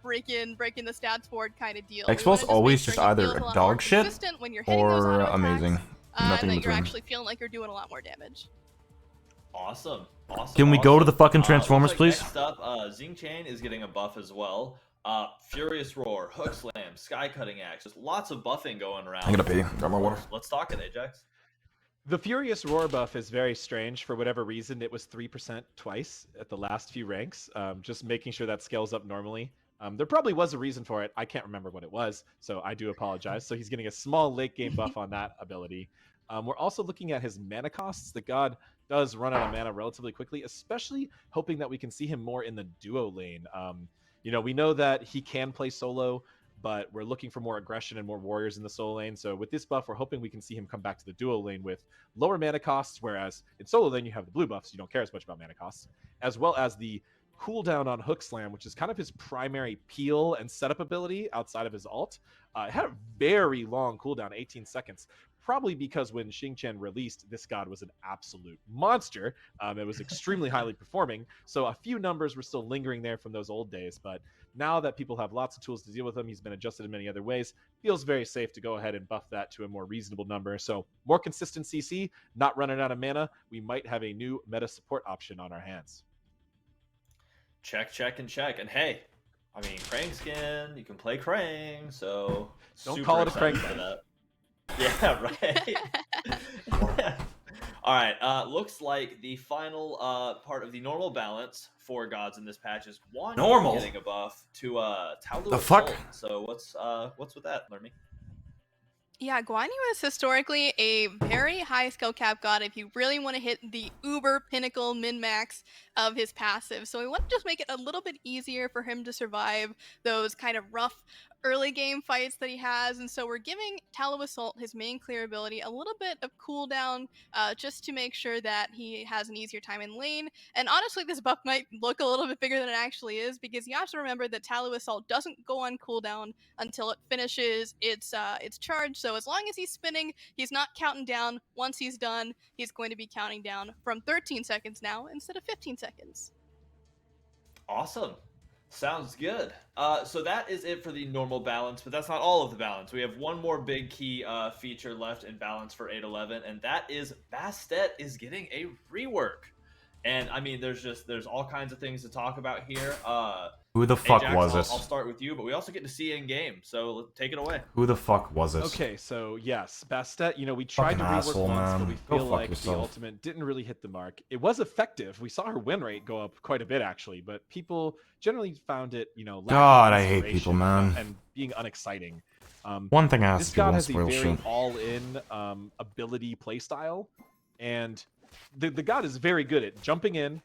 Breaking the stats board kind of deal. Xval's always just either dog shit or amazing. And that you're actually feeling like you're doing a lot more damage. Awesome. Can we go to the fucking Transformers, please? Next up, Xingqian is getting a buff as well. Furious Roar, Hook Slam, Sky Cutting Axe, just lots of buffing going around. I'm gonna pee. Grab my water. Let's talk it, Ajax. The Furious Roar buff is very strange. For whatever reason, it was 3% twice at the last few ranks. Just making sure that scales up normally. There probably was a reason for it. I can't remember what it was, so I do apologize. So he's getting a small late game buff on that ability. We're also looking at his mana costs. The god does run out of mana relatively quickly, especially hoping that we can see him more in the duo lane. We know that he can play solo, but we're looking for more aggression and more warriors in the solo lane. So with this buff, we're hoping we can see him come back to the duo lane with lower mana costs, whereas in solo lane, you have the blue buff, so you don't care as much about mana costs, as well as the cooldown on Hook Slam, which is kind of his primary peel and setup ability outside of his ult. It had a very long cooldown, 18 seconds, probably because when Xingqian released, this god was an absolute monster. It was extremely highly performing, so a few numbers were still lingering there from those old days, but now that people have lots of tools to deal with him, he's been adjusted in many other ways, feels very safe to go ahead and buff that to a more reasonable number. So more consistent CC, not running out of mana, we might have a new meta support option on our hands. Check. And hey, I mean, Krang skin, you can play Krang, so don't call it a Krang for that. Yeah, right. All right, looks like the final part of the normal balance for gods in this patch is one getting a buff to Talu Assault. So what's with that, Lermy? Yeah, Guan Yu is historically a very high skill cap god if you really want to hit the uber pinnacle min-max of his passive. So we want to just make it a little bit easier for him to survive those kind of rough early game fights that he has. And so we're giving Talu Assault, his main clear ability, a little bit of cooldown just to make sure that he has an easier time in lane. And honestly, this buff might look a little bit bigger than it actually is, because you have to remember that Talu Assault doesn't go on cooldown until it finishes its charge. So as long as he's spinning, he's not counting down. Once he's done, he's going to be counting down from 13 seconds now instead of 15 seconds. Awesome. Sounds good. So that is it for the normal balance, but that's not all of the balance. We have one more big key feature left in balance for 811, and that is Bastet is getting a rework. And I mean, there's all kinds of things to talk about here. Who the fuck Ajax, was it? I'll start with you, but we also get to see in game, so take it away. Who the fuck was it? Okay, so yes, Bastet, you know, we tried to rework asshole, once, man. but we Go feel fuck like yourself. the ultimate didn't really hit the mark. It was effective. We saw her win rate go up quite a bit, actually, but people generally found it, you know, lacking God, I hate inspiration people, man. and being unexciting. One thing I This asked people god won't has a spoil very shit. all-in ability playstyle, and the god is very good at jumping in,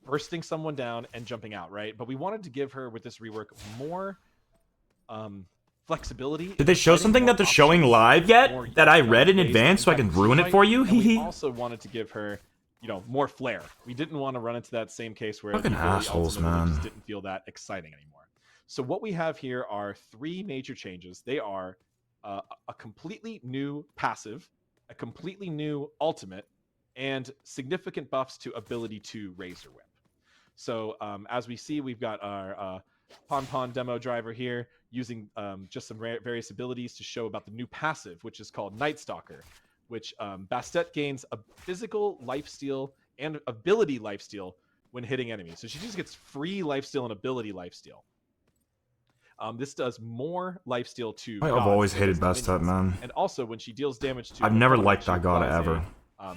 bursting someone down, and jumping out, right? But we wanted to give her, with this rework, more flexibility. Did they show something that they're showing live yet that I read in advance so I can ruin it for you? We also wanted to give her, you know, more flair. We didn't want to run into that same case where Fucking the early assholes, ultimate really man. just didn't feel that exciting anymore. So what we have here are 3 major changes. They are a completely new passive, a completely new ultimate, and significant buffs to ability 2 Razor Whip. So as we see, we've got our Pon demo driver here using just some various abilities to show about the new passive, which is called Night Stalker, which Bastet gains a physical lifesteal and ability lifesteal when hitting enemies. So she just gets free lifesteal and ability lifesteal. This does more lifesteal to I've gods always than hated it does to Bastet, minions. man. And also, when she deals damage to I've an never opponent, liked she that god applies ever. a,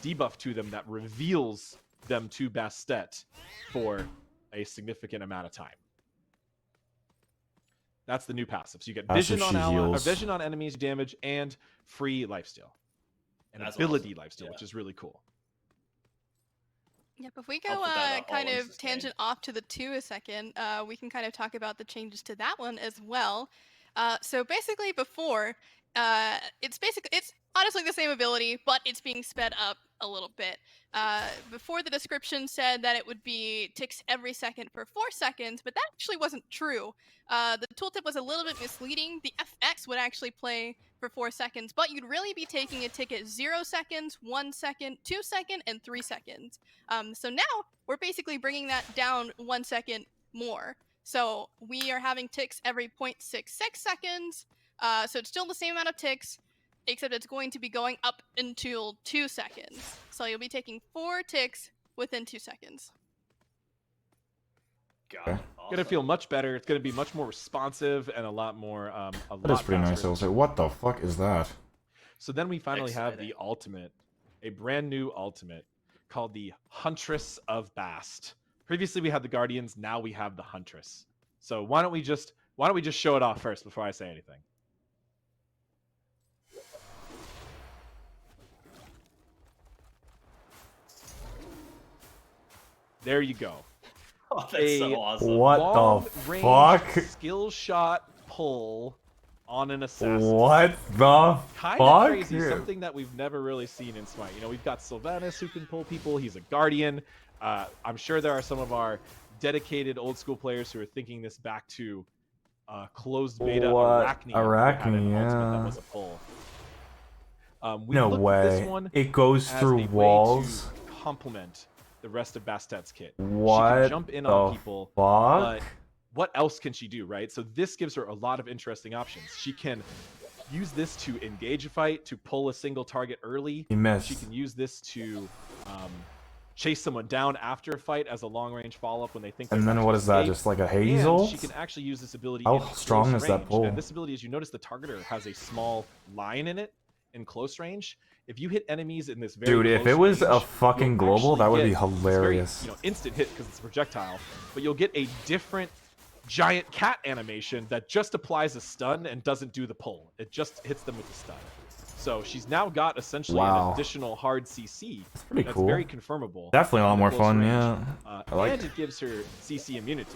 debuff to them that reveals them to Bastet for a significant amount of time. That's the new passive. So you get That's vision if on she heals. vision on enemies damage and free lifesteal. And That's ability awesome. lifesteal, Yeah. which is really cool. Yep, if we I'll go put that all kind in of sustain. tangent off to the 2 a second, we can kind of talk about the changes to that one as well. So basically before, it's honestly the same ability, but it's being sped up a little bit. Before, the description said that it would be ticks every second for 4 seconds, but that actually wasn't true. The tooltip was a little bit misleading. The FX would actually play for 4 seconds, but you'd really be taking a tick at 0 seconds, 1 second, 2 seconds, and 3 seconds. So now we're basically bringing that down 1 second more. So we are having ticks every 0.66 seconds. So it's still the same amount of ticks, except it's going to be going up until 2 seconds. So you'll be taking 4 ticks within 2 seconds. Got it. It's gonna feel much better. It's gonna be much more responsive and a lot more. That is pretty nice. I was like, what the fuck is that? So then we finally have Exciting. the ultimate, a brand new ultimate called the Huntress of Bast. Previously we had the Guardians, now we have the Huntress. So why don't we just show it off first before I say anything? There you go. Oh, that's so awesome. What the Long-range fuck? skill shot pull on an assassin. What the Kind fuck? of crazy, something that we've never really seen in Smite. You know, we've got Sylvanas who can pull people. He's a guardian. I'm sure there are some of our dedicated old school players who are thinking this back to closed beta Arachne. Arachne, That yeah. was a pull. We No looked at way. this one It goes as through a way walls. to complement the rest of Bastet's kit. She What can jump in on the people, fuck? but what else can she do, right? So this gives her a lot of interesting options. She can use this to engage a fight, to pull a single target early. He missed. She can use this to chase someone down after a fight as a long-range follow-up when they think. And they're then about what to is that? escape. Just like a And hazel? she can actually use this ability. How in strong close is that range. pull? And this ability, as you notice, the targeter has a small line in it, in close range. If you hit enemies in this very Dude, if close it was range, a fucking you'll global, that would actually be get- it's very, hilarious. instant hit because it's a projectile, but you'll get a different giant cat animation that just applies a stun and doesn't do the pull. It just hits them with the stun. So she's now got essentially Wow. an additional hard CC. That's pretty that's cool. very confirmable. Definitely a lot in more close fun, range. yeah. I like and it gives her CC immunity.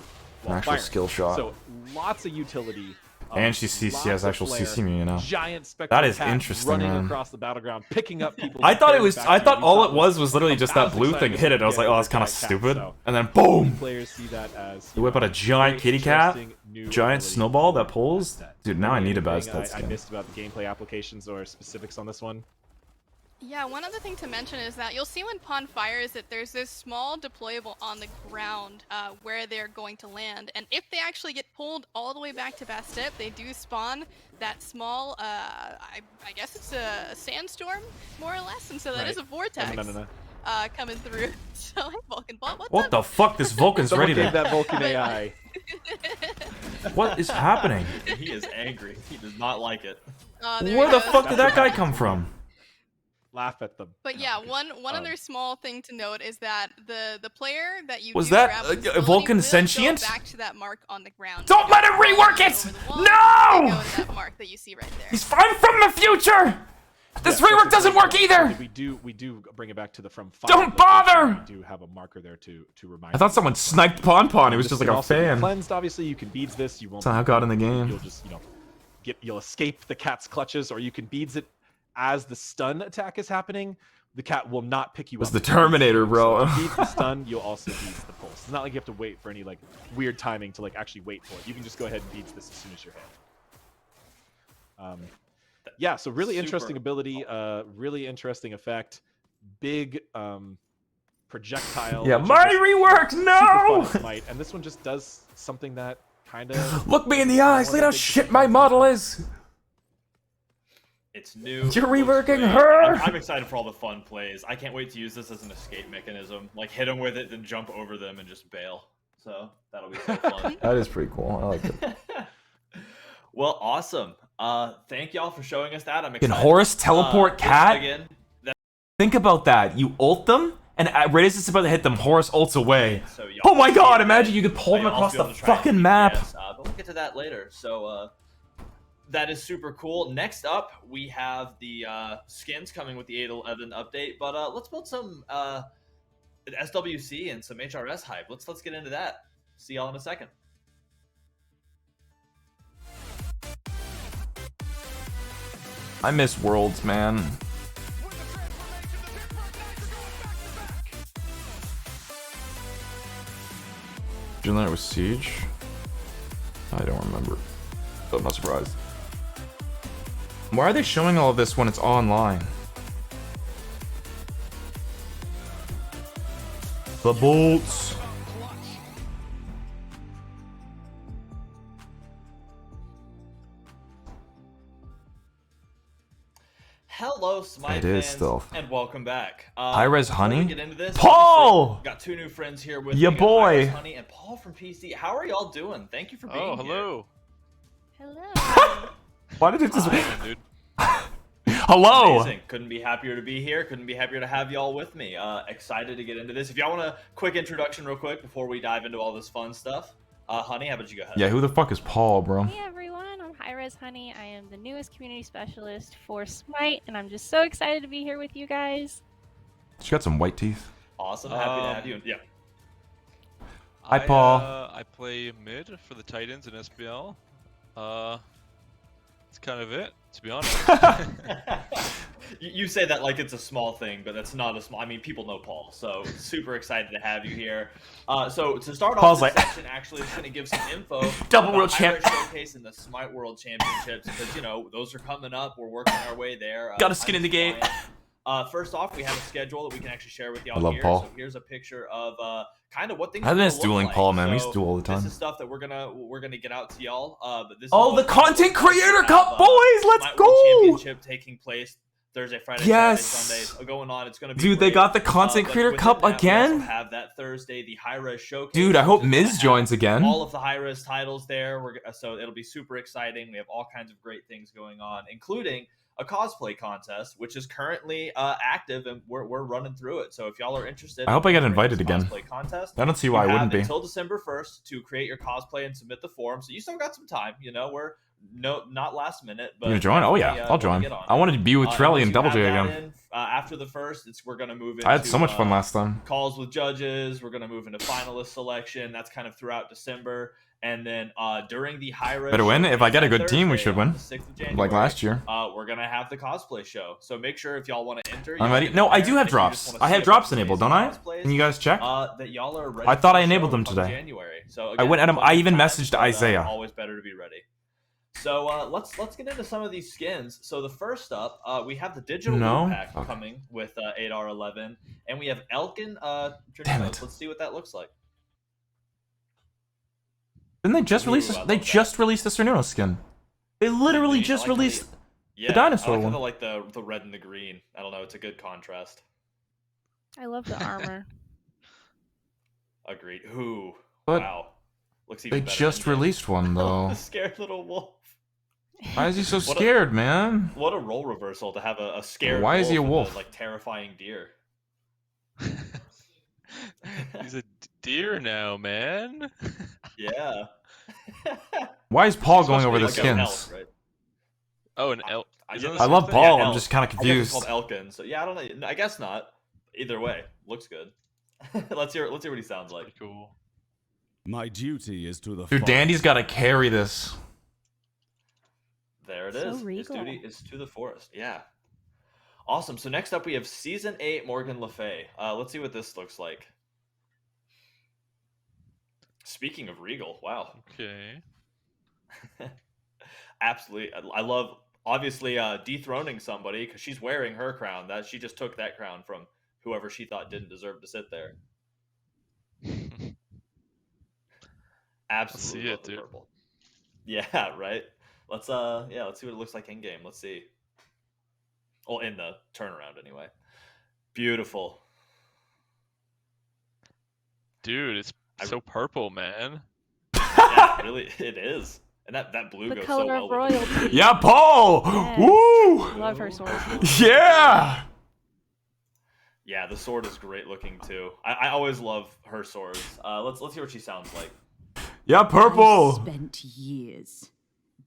an while actual firing. skill shot. So lots of utility. And she has actual CC immunity now. Giant spectral That is cat interesting, running man. across the battleground, picking up people. I thought it carrying was. back I to thought you. all You it was literally just that blue thing hit it. I was like, oh, that's kind of stupid. And then boom! Players see that as You whip out a giant kitty cat, interesting new giant ability snowball for that pulls. Bastet. Dude, now I need a Anything Bastet I skin. missed about the gameplay applications or specifics on this one. Yeah, one other thing to mention is that you'll see when Pawn fires that there's this small deployable on the ground where they're going to land, and if they actually get pulled all the way back to Bastet, they do spawn that small, I guess it's a sandstorm, more or less, and so that is a vortex coming through. So, hey, Vulcan Ball, what's What up? the fuck? This Vulcan's Someone ready gave to. that Vulcan AI. What is happening? He is angry. He does not like it. Where the fuck did that guy come from? Laugh at them. But yeah, one other small thing to note is that the player that you Was do that, grab with this Vulcan ability will sentient? go back to that mark on the ground. Don't let him rework it! Over the wall, No! they go to that mark that you see right there. I'm from the future. This rework doesn't work either. We do bring it back to the from. Don't bother! We do have a marker there to remind. I thought someone sniped Pon Pon. It was just like a fan. Cleansed, obviously, you can beads this. You won't. That's how I got in the game. You'll just you'll escape the cat's clutches, or you can beads it as the stun attack is happening. The cat will not pick you up. It's the Terminator, bro. So if you beat the stun, you'll also beat the pulse. It's not like you have to wait for any weird timing to actually wait for it. You can just go ahead and beat this as soon as you're hit. Yeah, so really interesting ability, really interesting effect, big projectile. Yeah, my rework, no! Smite, and this one just does something that kind of look me in the eyes. Look at how shit my model is. It's new. You're reworking great. her. I'm excited for all the fun plays. I can't wait to use this as an escape mechanism. Hit them with it, then jump over them and just bail. So that'll be so fun. That is pretty cool. I like it. Well, awesome. Thank y'all for showing us that. I'm Can excited. Horus teleport cat? Again, Think about that. You ult them, and right as it's about to hit them, Horus ults away. so y'all Oh my can god, see imagine that. you could pull them Y'all across be able the to try and fucking map. GPS, but we'll get to that later. So that is super cool. Next up, we have the skins coming with the 8.11 update. But let's build some SWC and some HRS hype. Let's get into that. See y'all in a second. I miss Worlds, man. Did you know it was Siege? I don't remember. But I'm not surprised. Why are they showing all of this when it's online? The bolts. Hello, Smite It is fans, stealth. and welcome back. Hi-Res before we Honey? get into this, Paul! obviously, got two new friends here with Ya me. boy. Hi-Res Honey and Paul from PC. How are y'all doing? Thank you for being Oh, hello. Hello. Why did it just... Dude. Hello! Amazing. Couldn't be happier to be here. Couldn't be happier to have y'all with me. Excited to get into this. If y'all want a quick introduction real quick before we dive into all this fun stuff. Honey, how about you go ahead? Yeah, who the fuck is Paul, bro? Hey everyone, I'm Hi-Res Honey. I am the newest community specialist for Smite, and I'm just so excited to be here with you guys. She got some white teeth. Awesome. Happy to have you. Yeah. Hi, Paul. I play mid for the Titans in SPL. That's kind of it, to be honest. You say that like it's a small thing, but that's not a small. I mean, people know Paul, so super excited to have you here. So to start Paul's off this like- section, actually, I'm going to give some info. Double about world champ. Hi-Res Showcase and the Smite World Championships because those are coming up. We're working our way there. Got a skin in the game. First off, we have a schedule that we can actually share with y'all I love here. Paul. So here's a picture of kind of what things. I are gonna miss look dueling like. Paul, man. We So used to duel all the time. This is stuff that we're gonna get out to y'all. But this. Oh, is the what Content we Creator have, Cup, boys! Let's Smite World go! Championship taking place Thursday, Friday, Yes! Saturday, Sunday going on. It's going to be Dude, great. they got the Content But Creator within Cup that, we again? also have that Thursday, the high-res showcase. Dude, I hope which is gonna Miz joins have again. All of the high-res titles there. So it'll be super exciting. We have all kinds of great things going on, including a cosplay contest, which is currently active, and we're running through it. So if y'all are interested, I hope I get in invited again. cosplay contest, I don't see why I wouldn't be. Until December 1st to create your cosplay and submit the form. So you still got some time. You know, we're not last minute. But You gonna join? Oh yeah, I'll join. I wanted to be with Trelly and Double J again. After the first, we're gonna move into. I had so much fun last time. Calls with judges. We're gonna move into finalist selection. That's kind of throughout December. And then during the high-res Better win. If I get a good team, we Thursday, should win. on the 6th of January, Like last year. We're gonna have the cosplay show. So make sure if y'all want to enter. I'm ready. No, I do have drops. I have drops enabled, don't I? Can you guys check? That y'all are ready I thought for I the enabled show them come today. January. So I went at him. I even messaged but, Isaiah. Always better to be ready. So let's get into some of these skins. So the first up, we have the digital loot pack coming with ADAR11, and we have Elkin. Damn it. Let's see what that looks like. Didn't they just release this? They just released the Cernuno skin. They literally just released the dinosaur I one. like the red and the green. I don't know. It's a good contrast. I love the armor. Agreed. Ooh. But wow. Looks even they better just than released one though. The scared little wolf. Why is he so scared, man? What a role reversal to have a scared. Why is he a and wolf? like terrifying deer. He's a deer now, man. Yeah. Why is Paul going over the Like an elk, skins? right? Oh, an elk. I love Paul. I'm just kind of I guess it's confused. called Elkin. So yeah, I don't know. I guess not. Either way, looks good. Let's hear what he sounds like. Cool. My duty is to the Dude, Dandy's got to carry this. There it So is. His regal. duty is to the forest. Yeah. Awesome. So next up we have Season 8 Morgan Le Fay. Let's see what this looks like. Speaking of regal, wow. Okay. Absolutely. I love, obviously, dethroning somebody because she's wearing her crown. That she just took that crown from whoever she thought didn't deserve to sit there. Absolutely. see it, dude. Purple. Yeah, right. Let's see what it looks like in game. Let's see. Well, in the turnaround anyway. Beautiful. Dude, it's so purple, man. Yeah, really, it is. And that blue The goes color so of well with it. royalty. Yeah, Paul! Yes. Woo! Love her sword. Yeah! Yeah, the sword is great looking too. I always love her swords. Let's hear what she sounds like. Yeah, purple! Spent years,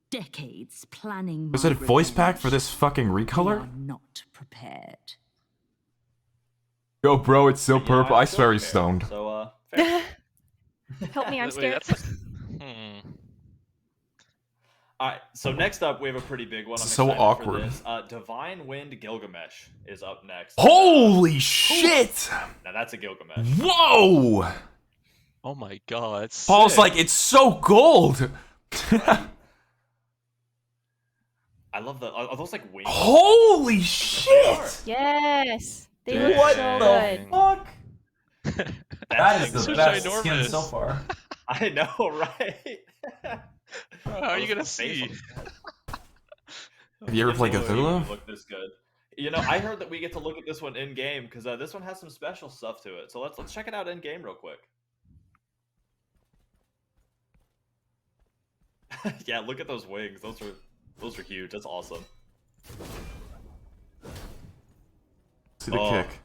decades planning. Was it a voice pack for this fucking recolor? Not prepared. Yo, bro, it's so purple. I feel swear he's fair. stoned. So, fair. Help me, I'm Wait, scared. that's All right. So next up, we have a pretty big one. I'm So excited awkward. For this. Divine Wind Gilgamesh is up next. Holy shit! Now that's a Gilgamesh. Whoa! Oh my god, that's Paul's sick. like, it's so gold! I love are those like wings? Holy shit! Yes. They Dang. look What so the good. fuck? That is thing's the so best ginormous. skin so far. I know, right? How are you gonna see? Have you ever played It doesn't Cthulhu? Look this good. You know, I heard that we get to look at this one in game because this one has some special stuff to it. So let's check it out in game real quick. Yeah, look at those wings. Those are huge. That's awesome. See the kick.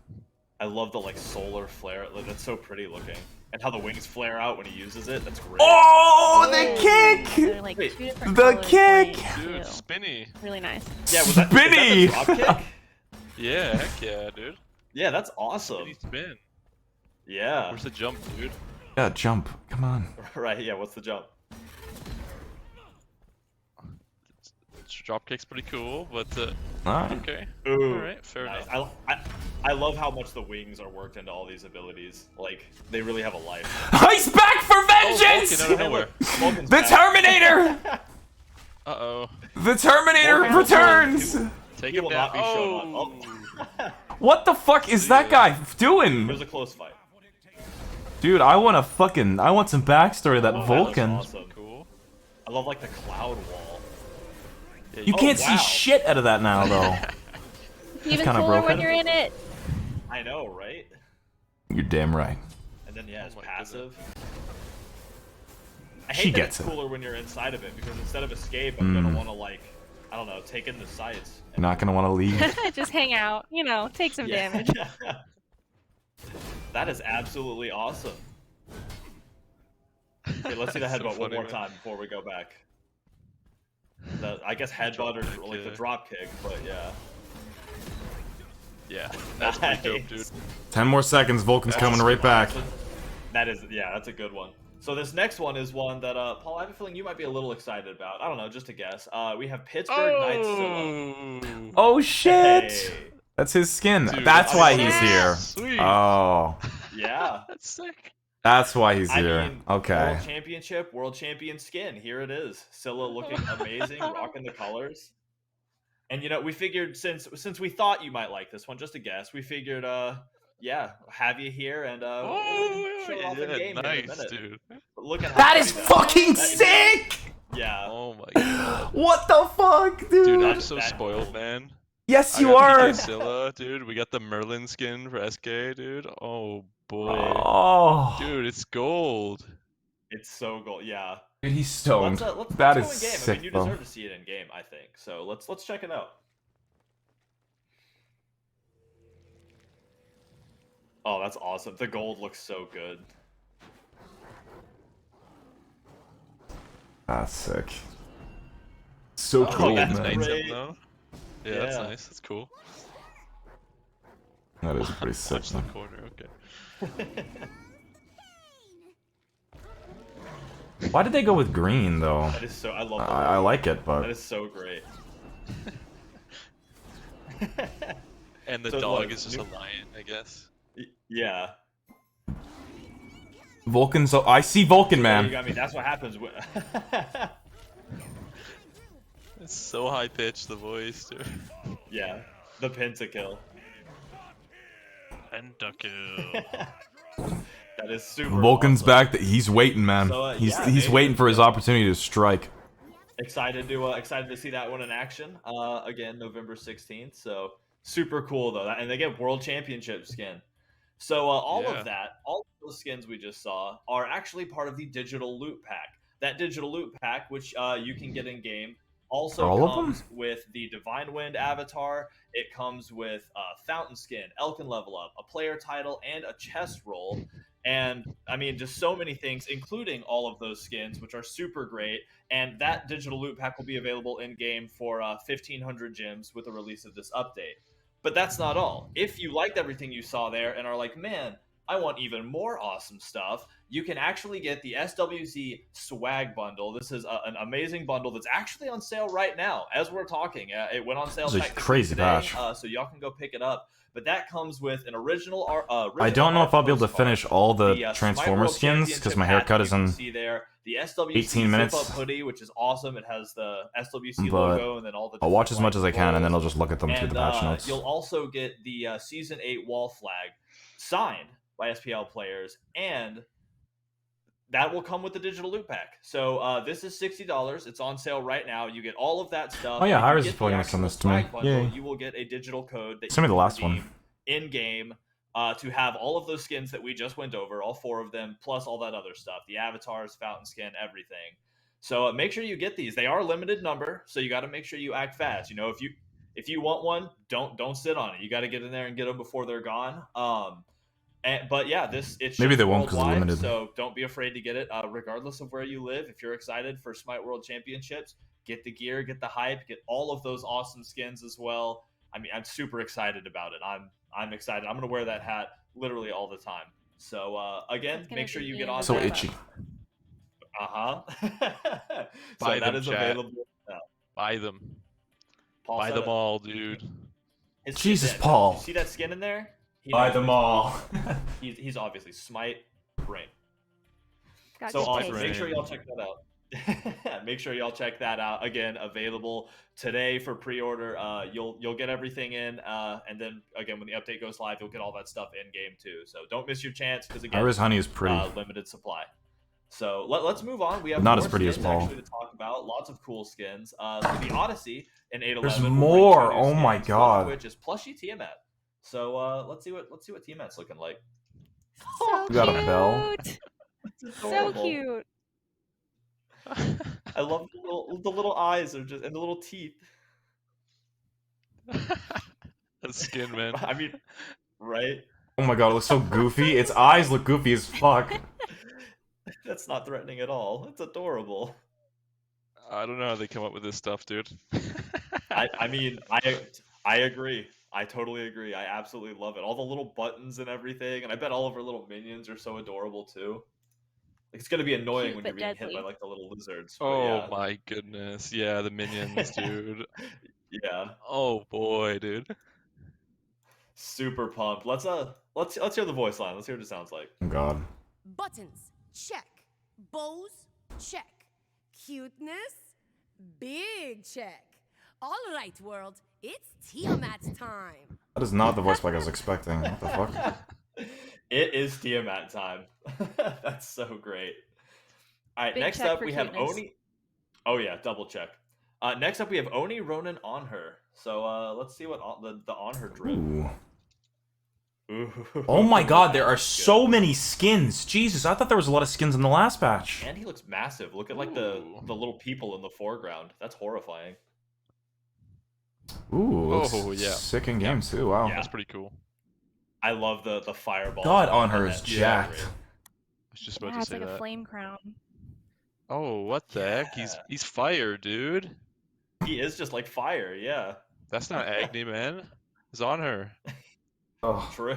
I love the like solar flare. That's so pretty looking, and how the wings flare out when he uses it. That's great. Oh, the kick! They're like Wait, two different the colors kick! playing, Dude, too. spinny. Really nice. Yeah, was that Spinny! the drop kick? Yeah, heck yeah, dude. Yeah, that's awesome. Spinny spin. Yeah. Where's the jump, dude? Yeah, jump. Come on. Right. Yeah. What's the jump? Drop kick's pretty cool, but Alright. okay. Ooh, Alright, fair nice. enough. I love how much the wings are worked into all these abilities. Like they really have a life. He's back for vengeance! Vulcan out of nowhere. Vulcan's The back. Terminator! Uh-oh. The Terminator Vulcan- returns! Take He him will down. not be shown Oh! up. What the fuck is that guy It doing? was a close fight. Dude, I want some backstory of that Oh, that Vulcan. looks awesome. Cool. I love like the cloud wall. Yeah, You Oh, can't wow. see shit out of that now, though. Even kinda cooler when broken. you're in it. I know, right? You're damn right. And then yeah, it's my passive. I She hate that gets it's it. cooler when you're inside of it because instead of escape, I'm gonna want to like, I don't know, take in the sights. You're not gonna want to leave. Just hang out, you know, take some damage. That is absolutely awesome. Okay, let's see the That's so headbutt one funny, more man. time before we go back. I guess headbutt or like the drop kick, but yeah. Yeah, that's pretty dope, dude. 10 more seconds. Vulcan's coming right back. That is, yeah, that's a good one. So this next one is one that, Paul, I have a feeling you might be a little excited about. I don't know, just a guess. We have Pittsburgh Knights Scylla. Oh shit! Hey. That's his skin. Dude, That's why he's yeah. here. Sweet. Oh, Yeah. That's sick. that's why he's I here. mean, Okay. World Championship, World Champion skin. Here it is. Scylla looking amazing, rocking the colors. And you know, we figured since we thought you might like this one, just a guess, we figured yeah, have you here and show it off in Yeah, game here in a nice, minute. dude. But look at how That pretty is that fucking That is- sick! Yeah. Oh my god. What the fuck, dude? Dude, I'm That- so that- spoiled, man. Yes, I you got are. PK Scylla, dude. We got the Merlin skin for SK, dude. Oh boy. Oh, Dude, it's gold. It's so gold. Yeah. dude, he's stoned. Let's That go is in game. I sick, mean, you though. deserve to see it in game, I think. So let's check it out. Oh, that's awesome. The gold looks so good. That's sick. So Oh, cool, that's man. nice. Nice, Great. though. Yeah, that's Yeah. nice. That's cool. That is pretty sick. Watch the man. corner. Okay. Why did they go with green though? That is so. I love that. I like it, That but is so great. And the So, dog like, is just a new- lion, I guess. Yeah. Vulcan's. I see Vulcan, There you man. go. I mean, that's what happens. It's so high pitched, the voice, dude. Yeah. The pentakill. Pentakill. That is super. Vulcan's awesome. back. He's waiting, man. So, he's yeah, he's maybe waiting for his it's- opportunity to strike. Excited to see that one in action. Again, November 16th. So super cool though. And they get World Championship skin. So all Yeah. of that, all of those skins we just saw, are actually part of the digital loot pack. That digital loot pack, which you can get in game, also All of them? comes with the Divine Wind avatar. It comes with Fountain Skin, Elkin Level Up, a player title, and a chest roll. And I mean, just so many things, including all of those skins, which are super great. And that digital loot pack will be available in game for 1,500 gems with the release of this update. But that's not all. If you liked everything you saw there and are like, man, I want even more awesome stuff, you can actually get the SWC Swag Bundle. This is an amazing bundle that's actually on sale right now as we're talking. It went on sale This is a technically crazy today, patch. so y'all can go pick it up. But that comes with an original. I don't know if I'll be able to finish all the Smite Transformer World skins because Championship my hat haircut that is you can in see there. The SWC 18 minutes. zip-up hoodie, which is awesome. It has the SWC But logo and then all the. I'll watch as different, much as I can, and then I'll logos. just look at them through the patch notes. You'll also get the Season 8 wall flag signed by SPL players, and that will come with the digital loot pack. So this is $60. It's on sale right now. You get all of that stuff. Oh, yeah, If you Iris get is the pulling us on actual this to me. swag bundle, Yay. You will get a digital code that Send me you the can last one. redeem in-game to have all of those skins that we just went over, all 4 of them, plus all that other stuff, the avatars, fountain skin, everything. So make sure you get these. They are limited number, so you got to make sure you act fast. You know, if you want one, don't sit on it. You got to get in there and get them before they're gone. But yeah, it's Maybe shipped they won't 'cause they're worldwide, limited. so don't be afraid to get it, regardless of where you live. If you're excited for Smite World Championships, get the gear, get the hype, get all of those awesome skins as well. I mean, I'm super excited about it. I'm excited. I'm gonna wear that hat literally all the time. So again, That's gonna make sure be you the get end on. of So that. itchy. So Buy that them, is chat. available. Buy them. Paul Buy said them it. all, dude. His Jesus, skin. Paul. You see that skin in there? He Buy knows them it. all. He's obviously Smite brain. Got So good awesome. taste. Make sure y'all check that out. Make sure y'all check that out. Again, available today for pre-order. You'll get everything in, and then again when the update goes live, you'll get all that stuff in game too. So don't miss your chance because again, Iris Honey is pretty. limited supply. So let's move on. We have Not more as pretty as skins Paul. actually to talk about. Lots of cool skins. So the Odyssey in 811. There's will bring more. 2 new Oh my skins, God. one of which is plushy Tiamat. So let's see what Tiamat's looking like. So You got a bell. So cute. I love the little eyes are just and the little teeth. That skin, man. I mean, right? Oh my God, it looks so goofy. Its eyes look goofy as fuck. That's not threatening at all. It's adorable. I don't know how they come up with this stuff, dude. I mean, I agree. I totally agree. I absolutely love it. All the little buttons and everything, and I bet all of our little minions are so adorable too. It's gonna be annoying Cute when but you're being hit deadly. by like the little lizards. But Oh yeah. my goodness. Yeah, the minions, dude. Yeah. Oh boy, dude. Super pumped. Let's hear the voice line. Let's hear what it sounds like. Oh God. Buttons, check. Bows, check. Cuteness, big check. All right, world, it's Tiamat's time. That is not the voice like I was expecting. What the fuck? It is Tiamat time. That's so great. All right, Big next check up for we have cuteness. Oni. Oh yeah, double check. Next up we have Oni Ronan on her. So let's see what the on her drip. Ooh. Ooh. Oh my God, there are That's so good. many skins. Jesus, I thought there was a lot of skins in the last patch. And he looks massive. Look at like the little people in the foreground. That's horrifying. Ooh, looks Oh, yeah. sick in game too. Wow. Yeah. That's pretty cool. I love the fireball. God, on her is jacked. I was just about Yeah, to it's say like a that. flame crown. Oh, what the heck? He's fire, dude. He is just like fire. Yeah. That's not Agni, man. It's on her. Oh. True.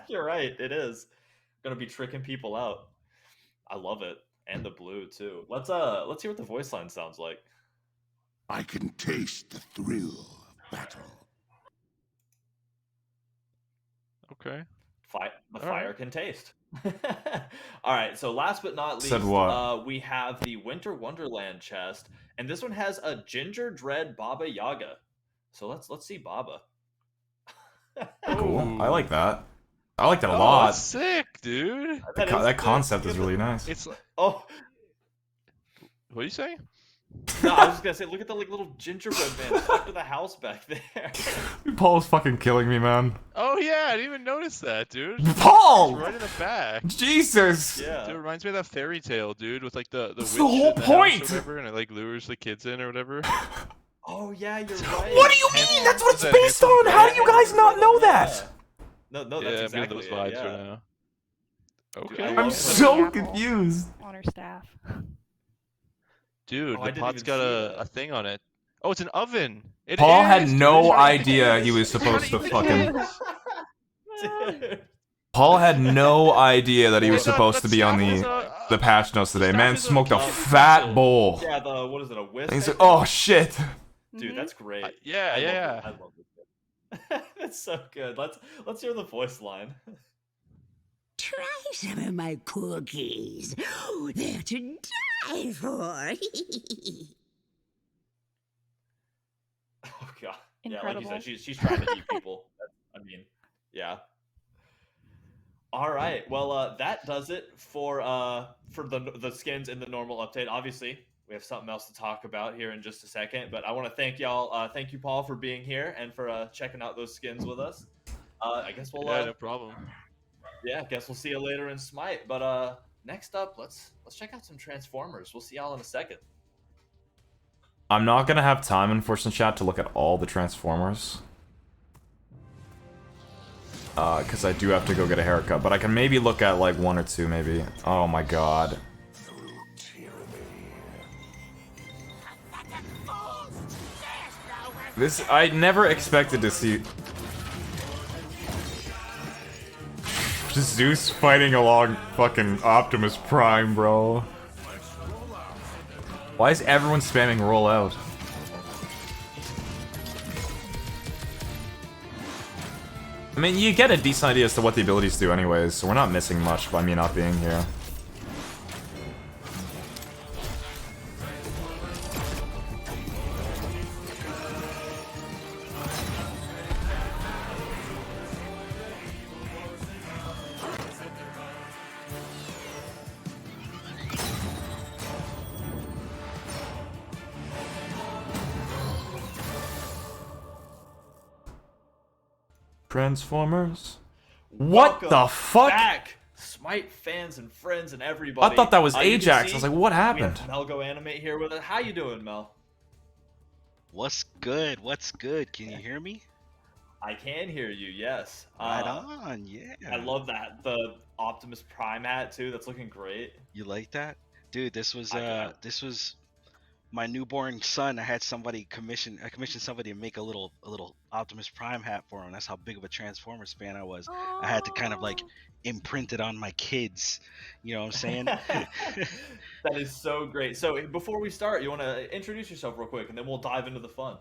You're right. It is gonna be tricking people out. I love it, and the blue too. Let's hear what the voice line sounds like. I can taste the thrill of battle. Okay. The fire can taste. All right. So last but not least, Said what? we have the Winter Wonderland chest, and this one has a Ginger Dread Baba Yaga. So let's see Baba. Cool. I like that. I like that a Oh, lot. that's sick, dude. That concept is really nice. It's Oh, what do you say? no, I was just gonna say, look at the like little gingerbread man stuck to the house back there. Paul's fucking killing me, man. Oh yeah, I didn't even notice that, dude. Paul! It's right in the back. Jesus! Yeah. Dude, it reminds me of that fairy tale, dude, with like the That's witch the whole in the house point! or whatever, and it like lures the kids in or whatever. Oh yeah, you're right. What do you mean? That's what it's Is that based Handsome on! How do Grey? you guys not know that? No, that's Yeah, exactly I'm getting those vibes it, right yeah. now. Dude, Okay. I I'm love it. so Apple confused. On her staff. Dude, Oh, I the didn't pot's even got see a that. thing on it. Oh, it's an oven. It Paul is, had dude. no He's trying to idea eat he the was kids. He's trying supposed to to eat the fucking... kids. Dude. Paul had no idea that he was Hey, that- supposed to that be on staff is the patch notes today. staff Man is a smoked a key fat pencil. bowl. Yeah, what is it, a whisk? And he's I like, think? oh shit. Dude, that's great. Yeah, I yeah. Love it. I love it. That's so good. Let's hear the voice line. Try some of my cookies. They're to die for. Oh god. Yeah, Incredible. like you said, she's trying to eat people. I mean, yeah. All right. Well, that does it for the skins in the normal update. Obviously, we have something else to talk about here in just a second, but I want to thank y'all. Thank you, Paul, for being here and for checking out those skins with us. I guess we'll Yeah, no problem. yeah, I guess we'll see you later in Smite. But next up, let's check out some Transformers. We'll see y'all in a second. I'm not gonna have time, unfortunately, chat, to look at all the Transformers. Because I do have to go get a haircut, but I can maybe look at like one or two, maybe. Oh my god. This, I never expected to see... Just Zeus fighting along fucking Optimus Prime, bro. Why is everyone spamming roll out? I mean, you get a decent idea as to what the abilities do anyways, so we're not missing much by me not being here. Transformers. What Welcome the fuck? back, Smite fans and friends and everybody. I thought that was you can Ajax. see I was like, what happened? We have Mel Go Animate here with us. How you doing, Mel? What's good? What's good? Can you hear me? I can hear you, yes. Right on, yeah. I love that. The Optimus Prime hat, too. That's looking great. You like that? Dude, this was my newborn son. I commissioned somebody to make a little Optimus Prime hat for him. That's how big of a Transformers fan I was. Aww. I had to kind of like imprint it on my kids. You know what I'm saying? That is so great. So before we start, you want to introduce yourself real quick, and then we'll dive into the fun.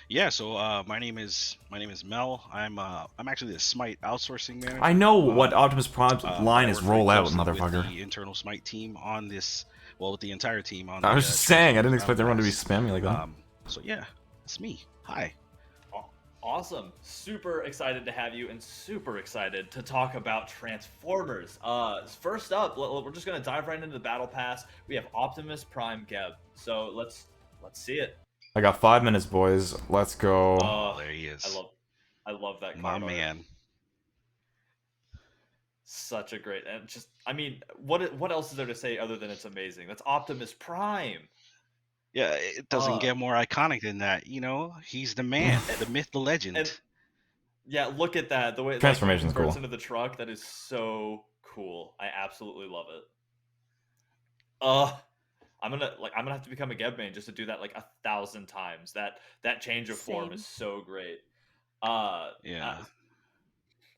Yeah, so my name is Mel. I'm actually the Smite outsourcing manager. I know what Optimus Prime's line is. Roll out, motherfucker. With the internal Smite team on this, well, with the entire team on. I was just saying, I didn't expect everyone to be spammy like that. So yeah, it's me. Hi. Awesome. Super excited to have you, and super excited to talk about Transformers. First up, we're just gonna dive right into the battle pass. We have Optimus Prime Geb. So let's see it. I got 5 minutes, boys. Let's go. Oh, there he is. I love that. My man. Such a great, and just, I mean, what else is there to say other than it's amazing? That's Optimus Prime. Yeah, it doesn't get more iconic than that. You know, he's the man, the myth, the legend. And, yeah, look at that. The way transformation's cool. Into the truck, that is so cool. I absolutely love it. I'm gonna have to become a Geb main just to do that like 1,000 times. That change of form is so great. Yeah.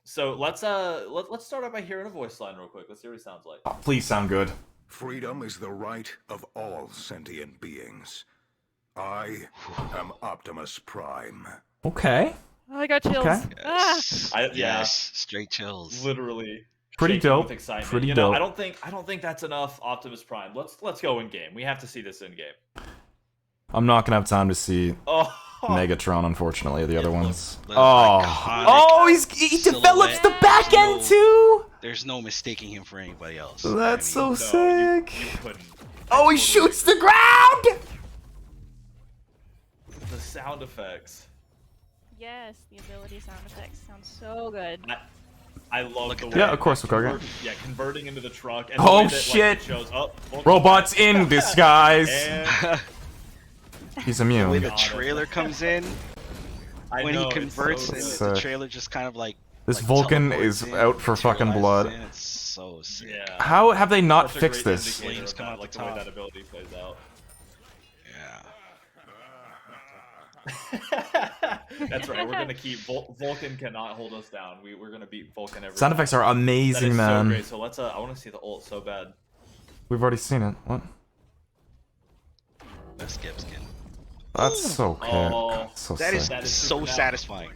So let's start out by hearing a voice line real quick. Let's hear what he sounds like. Oh, please sound good. Freedom is the right of all sentient beings. I am Optimus Prime. Okay. Oh, I got chills. Okay. Yes. Yeah. Yes. Straight chills. Literally. Pretty dope. With excitement. Pretty dope. I don't think that's enough Optimus Prime. Let's go in game. We have to see this in game. I'm not gonna have time to see Megatron, unfortunately, or the other ones. He develops the back end too. There's no mistaking him for anybody else. That's so sick. You couldn't. He shoots the ground. The sound effects. Yes, the ability sound effects sound so good. I love the way. Yeah, of course, okay. Yeah, converting into the truck. And Oh the way that, shit! Like, shows up, Robots in disguise. And... He's immune. The way the trailer comes in, when he converts, so and the trailer just kind of like. This Vulcan is out for fucking blood. It's so sick. Yeah. How have they not fixed this? Flames come out like the the way top. that ability plays out. Yeah. That's right. We're gonna keep Vulcan cannot hold us down. We're gonna beat Vulcan every Sound time. effects are amazing, that is man. So great. So let's. I want to see the ult so bad. We've already seen it. What? That's skip skin. That's so good. So that is sick. so satisfying.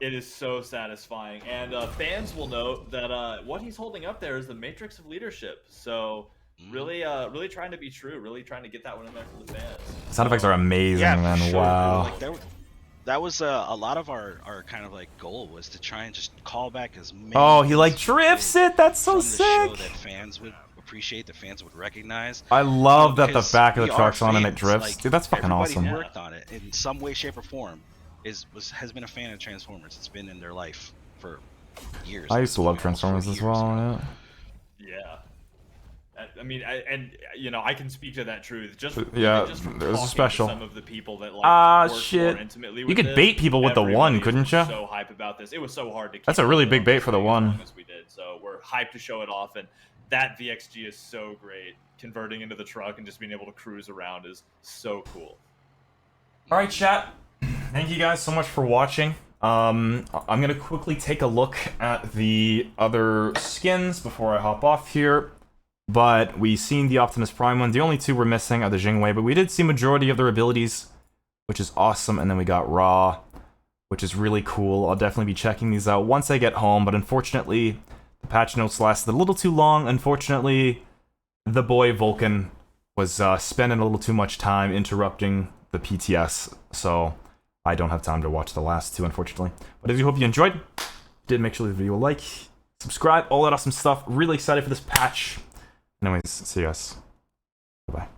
It is so satisfying, and fans will note that what he's holding up there is the Matrix of Leadership. So really trying to be true, really trying to get that one in there for the fans. Sound effects are amazing, man. Sure. Wow. Like, that was a lot of our kind of like goal was to try and just call back as many. Oh, he like drifts it. That's so from sick. The show that fans would appreciate, that fans would recognize. I love that the back of the we are truck's on and it fans. drifts. Like, Dude, that's fucking everybody awesome. who worked on it in some way, shape, or form has been a fan of Transformers. It's been in their life for years. I used to love Transformers as well. Yeah. I mean, I can speak to that truth. Just from there's a talking special. to some of the people that like work shit. more intimately You with could it, bait people with the one, everybody couldn't was ya? So hype about this. It was so hard to keep. That's a really big bait for the as one. long as we did. So we're hyped to show it off, and that VXG is so great. Converting into the truck and just being able to cruise around is so cool. All right, chat. Thank you guys so much for watching. I'm gonna quickly take a look at the other skins before I hop off here. But we've seen the Optimus Prime one. The only two we're missing are the Jingwei, but we did see majority of their abilities, which is awesome. And then we got Ra, which is really cool. I'll definitely be checking these out once I get home. But unfortunately, the patch notes lasted a little too long. Unfortunately, the boy Vulcan was spending a little too much time interrupting the PTS, so I don't have time to watch the last two, unfortunately. But I do hope you enjoyed. Did make sure to leave the video a like, subscribe, all that awesome stuff. Really excited for this patch. Anyways, see you guys.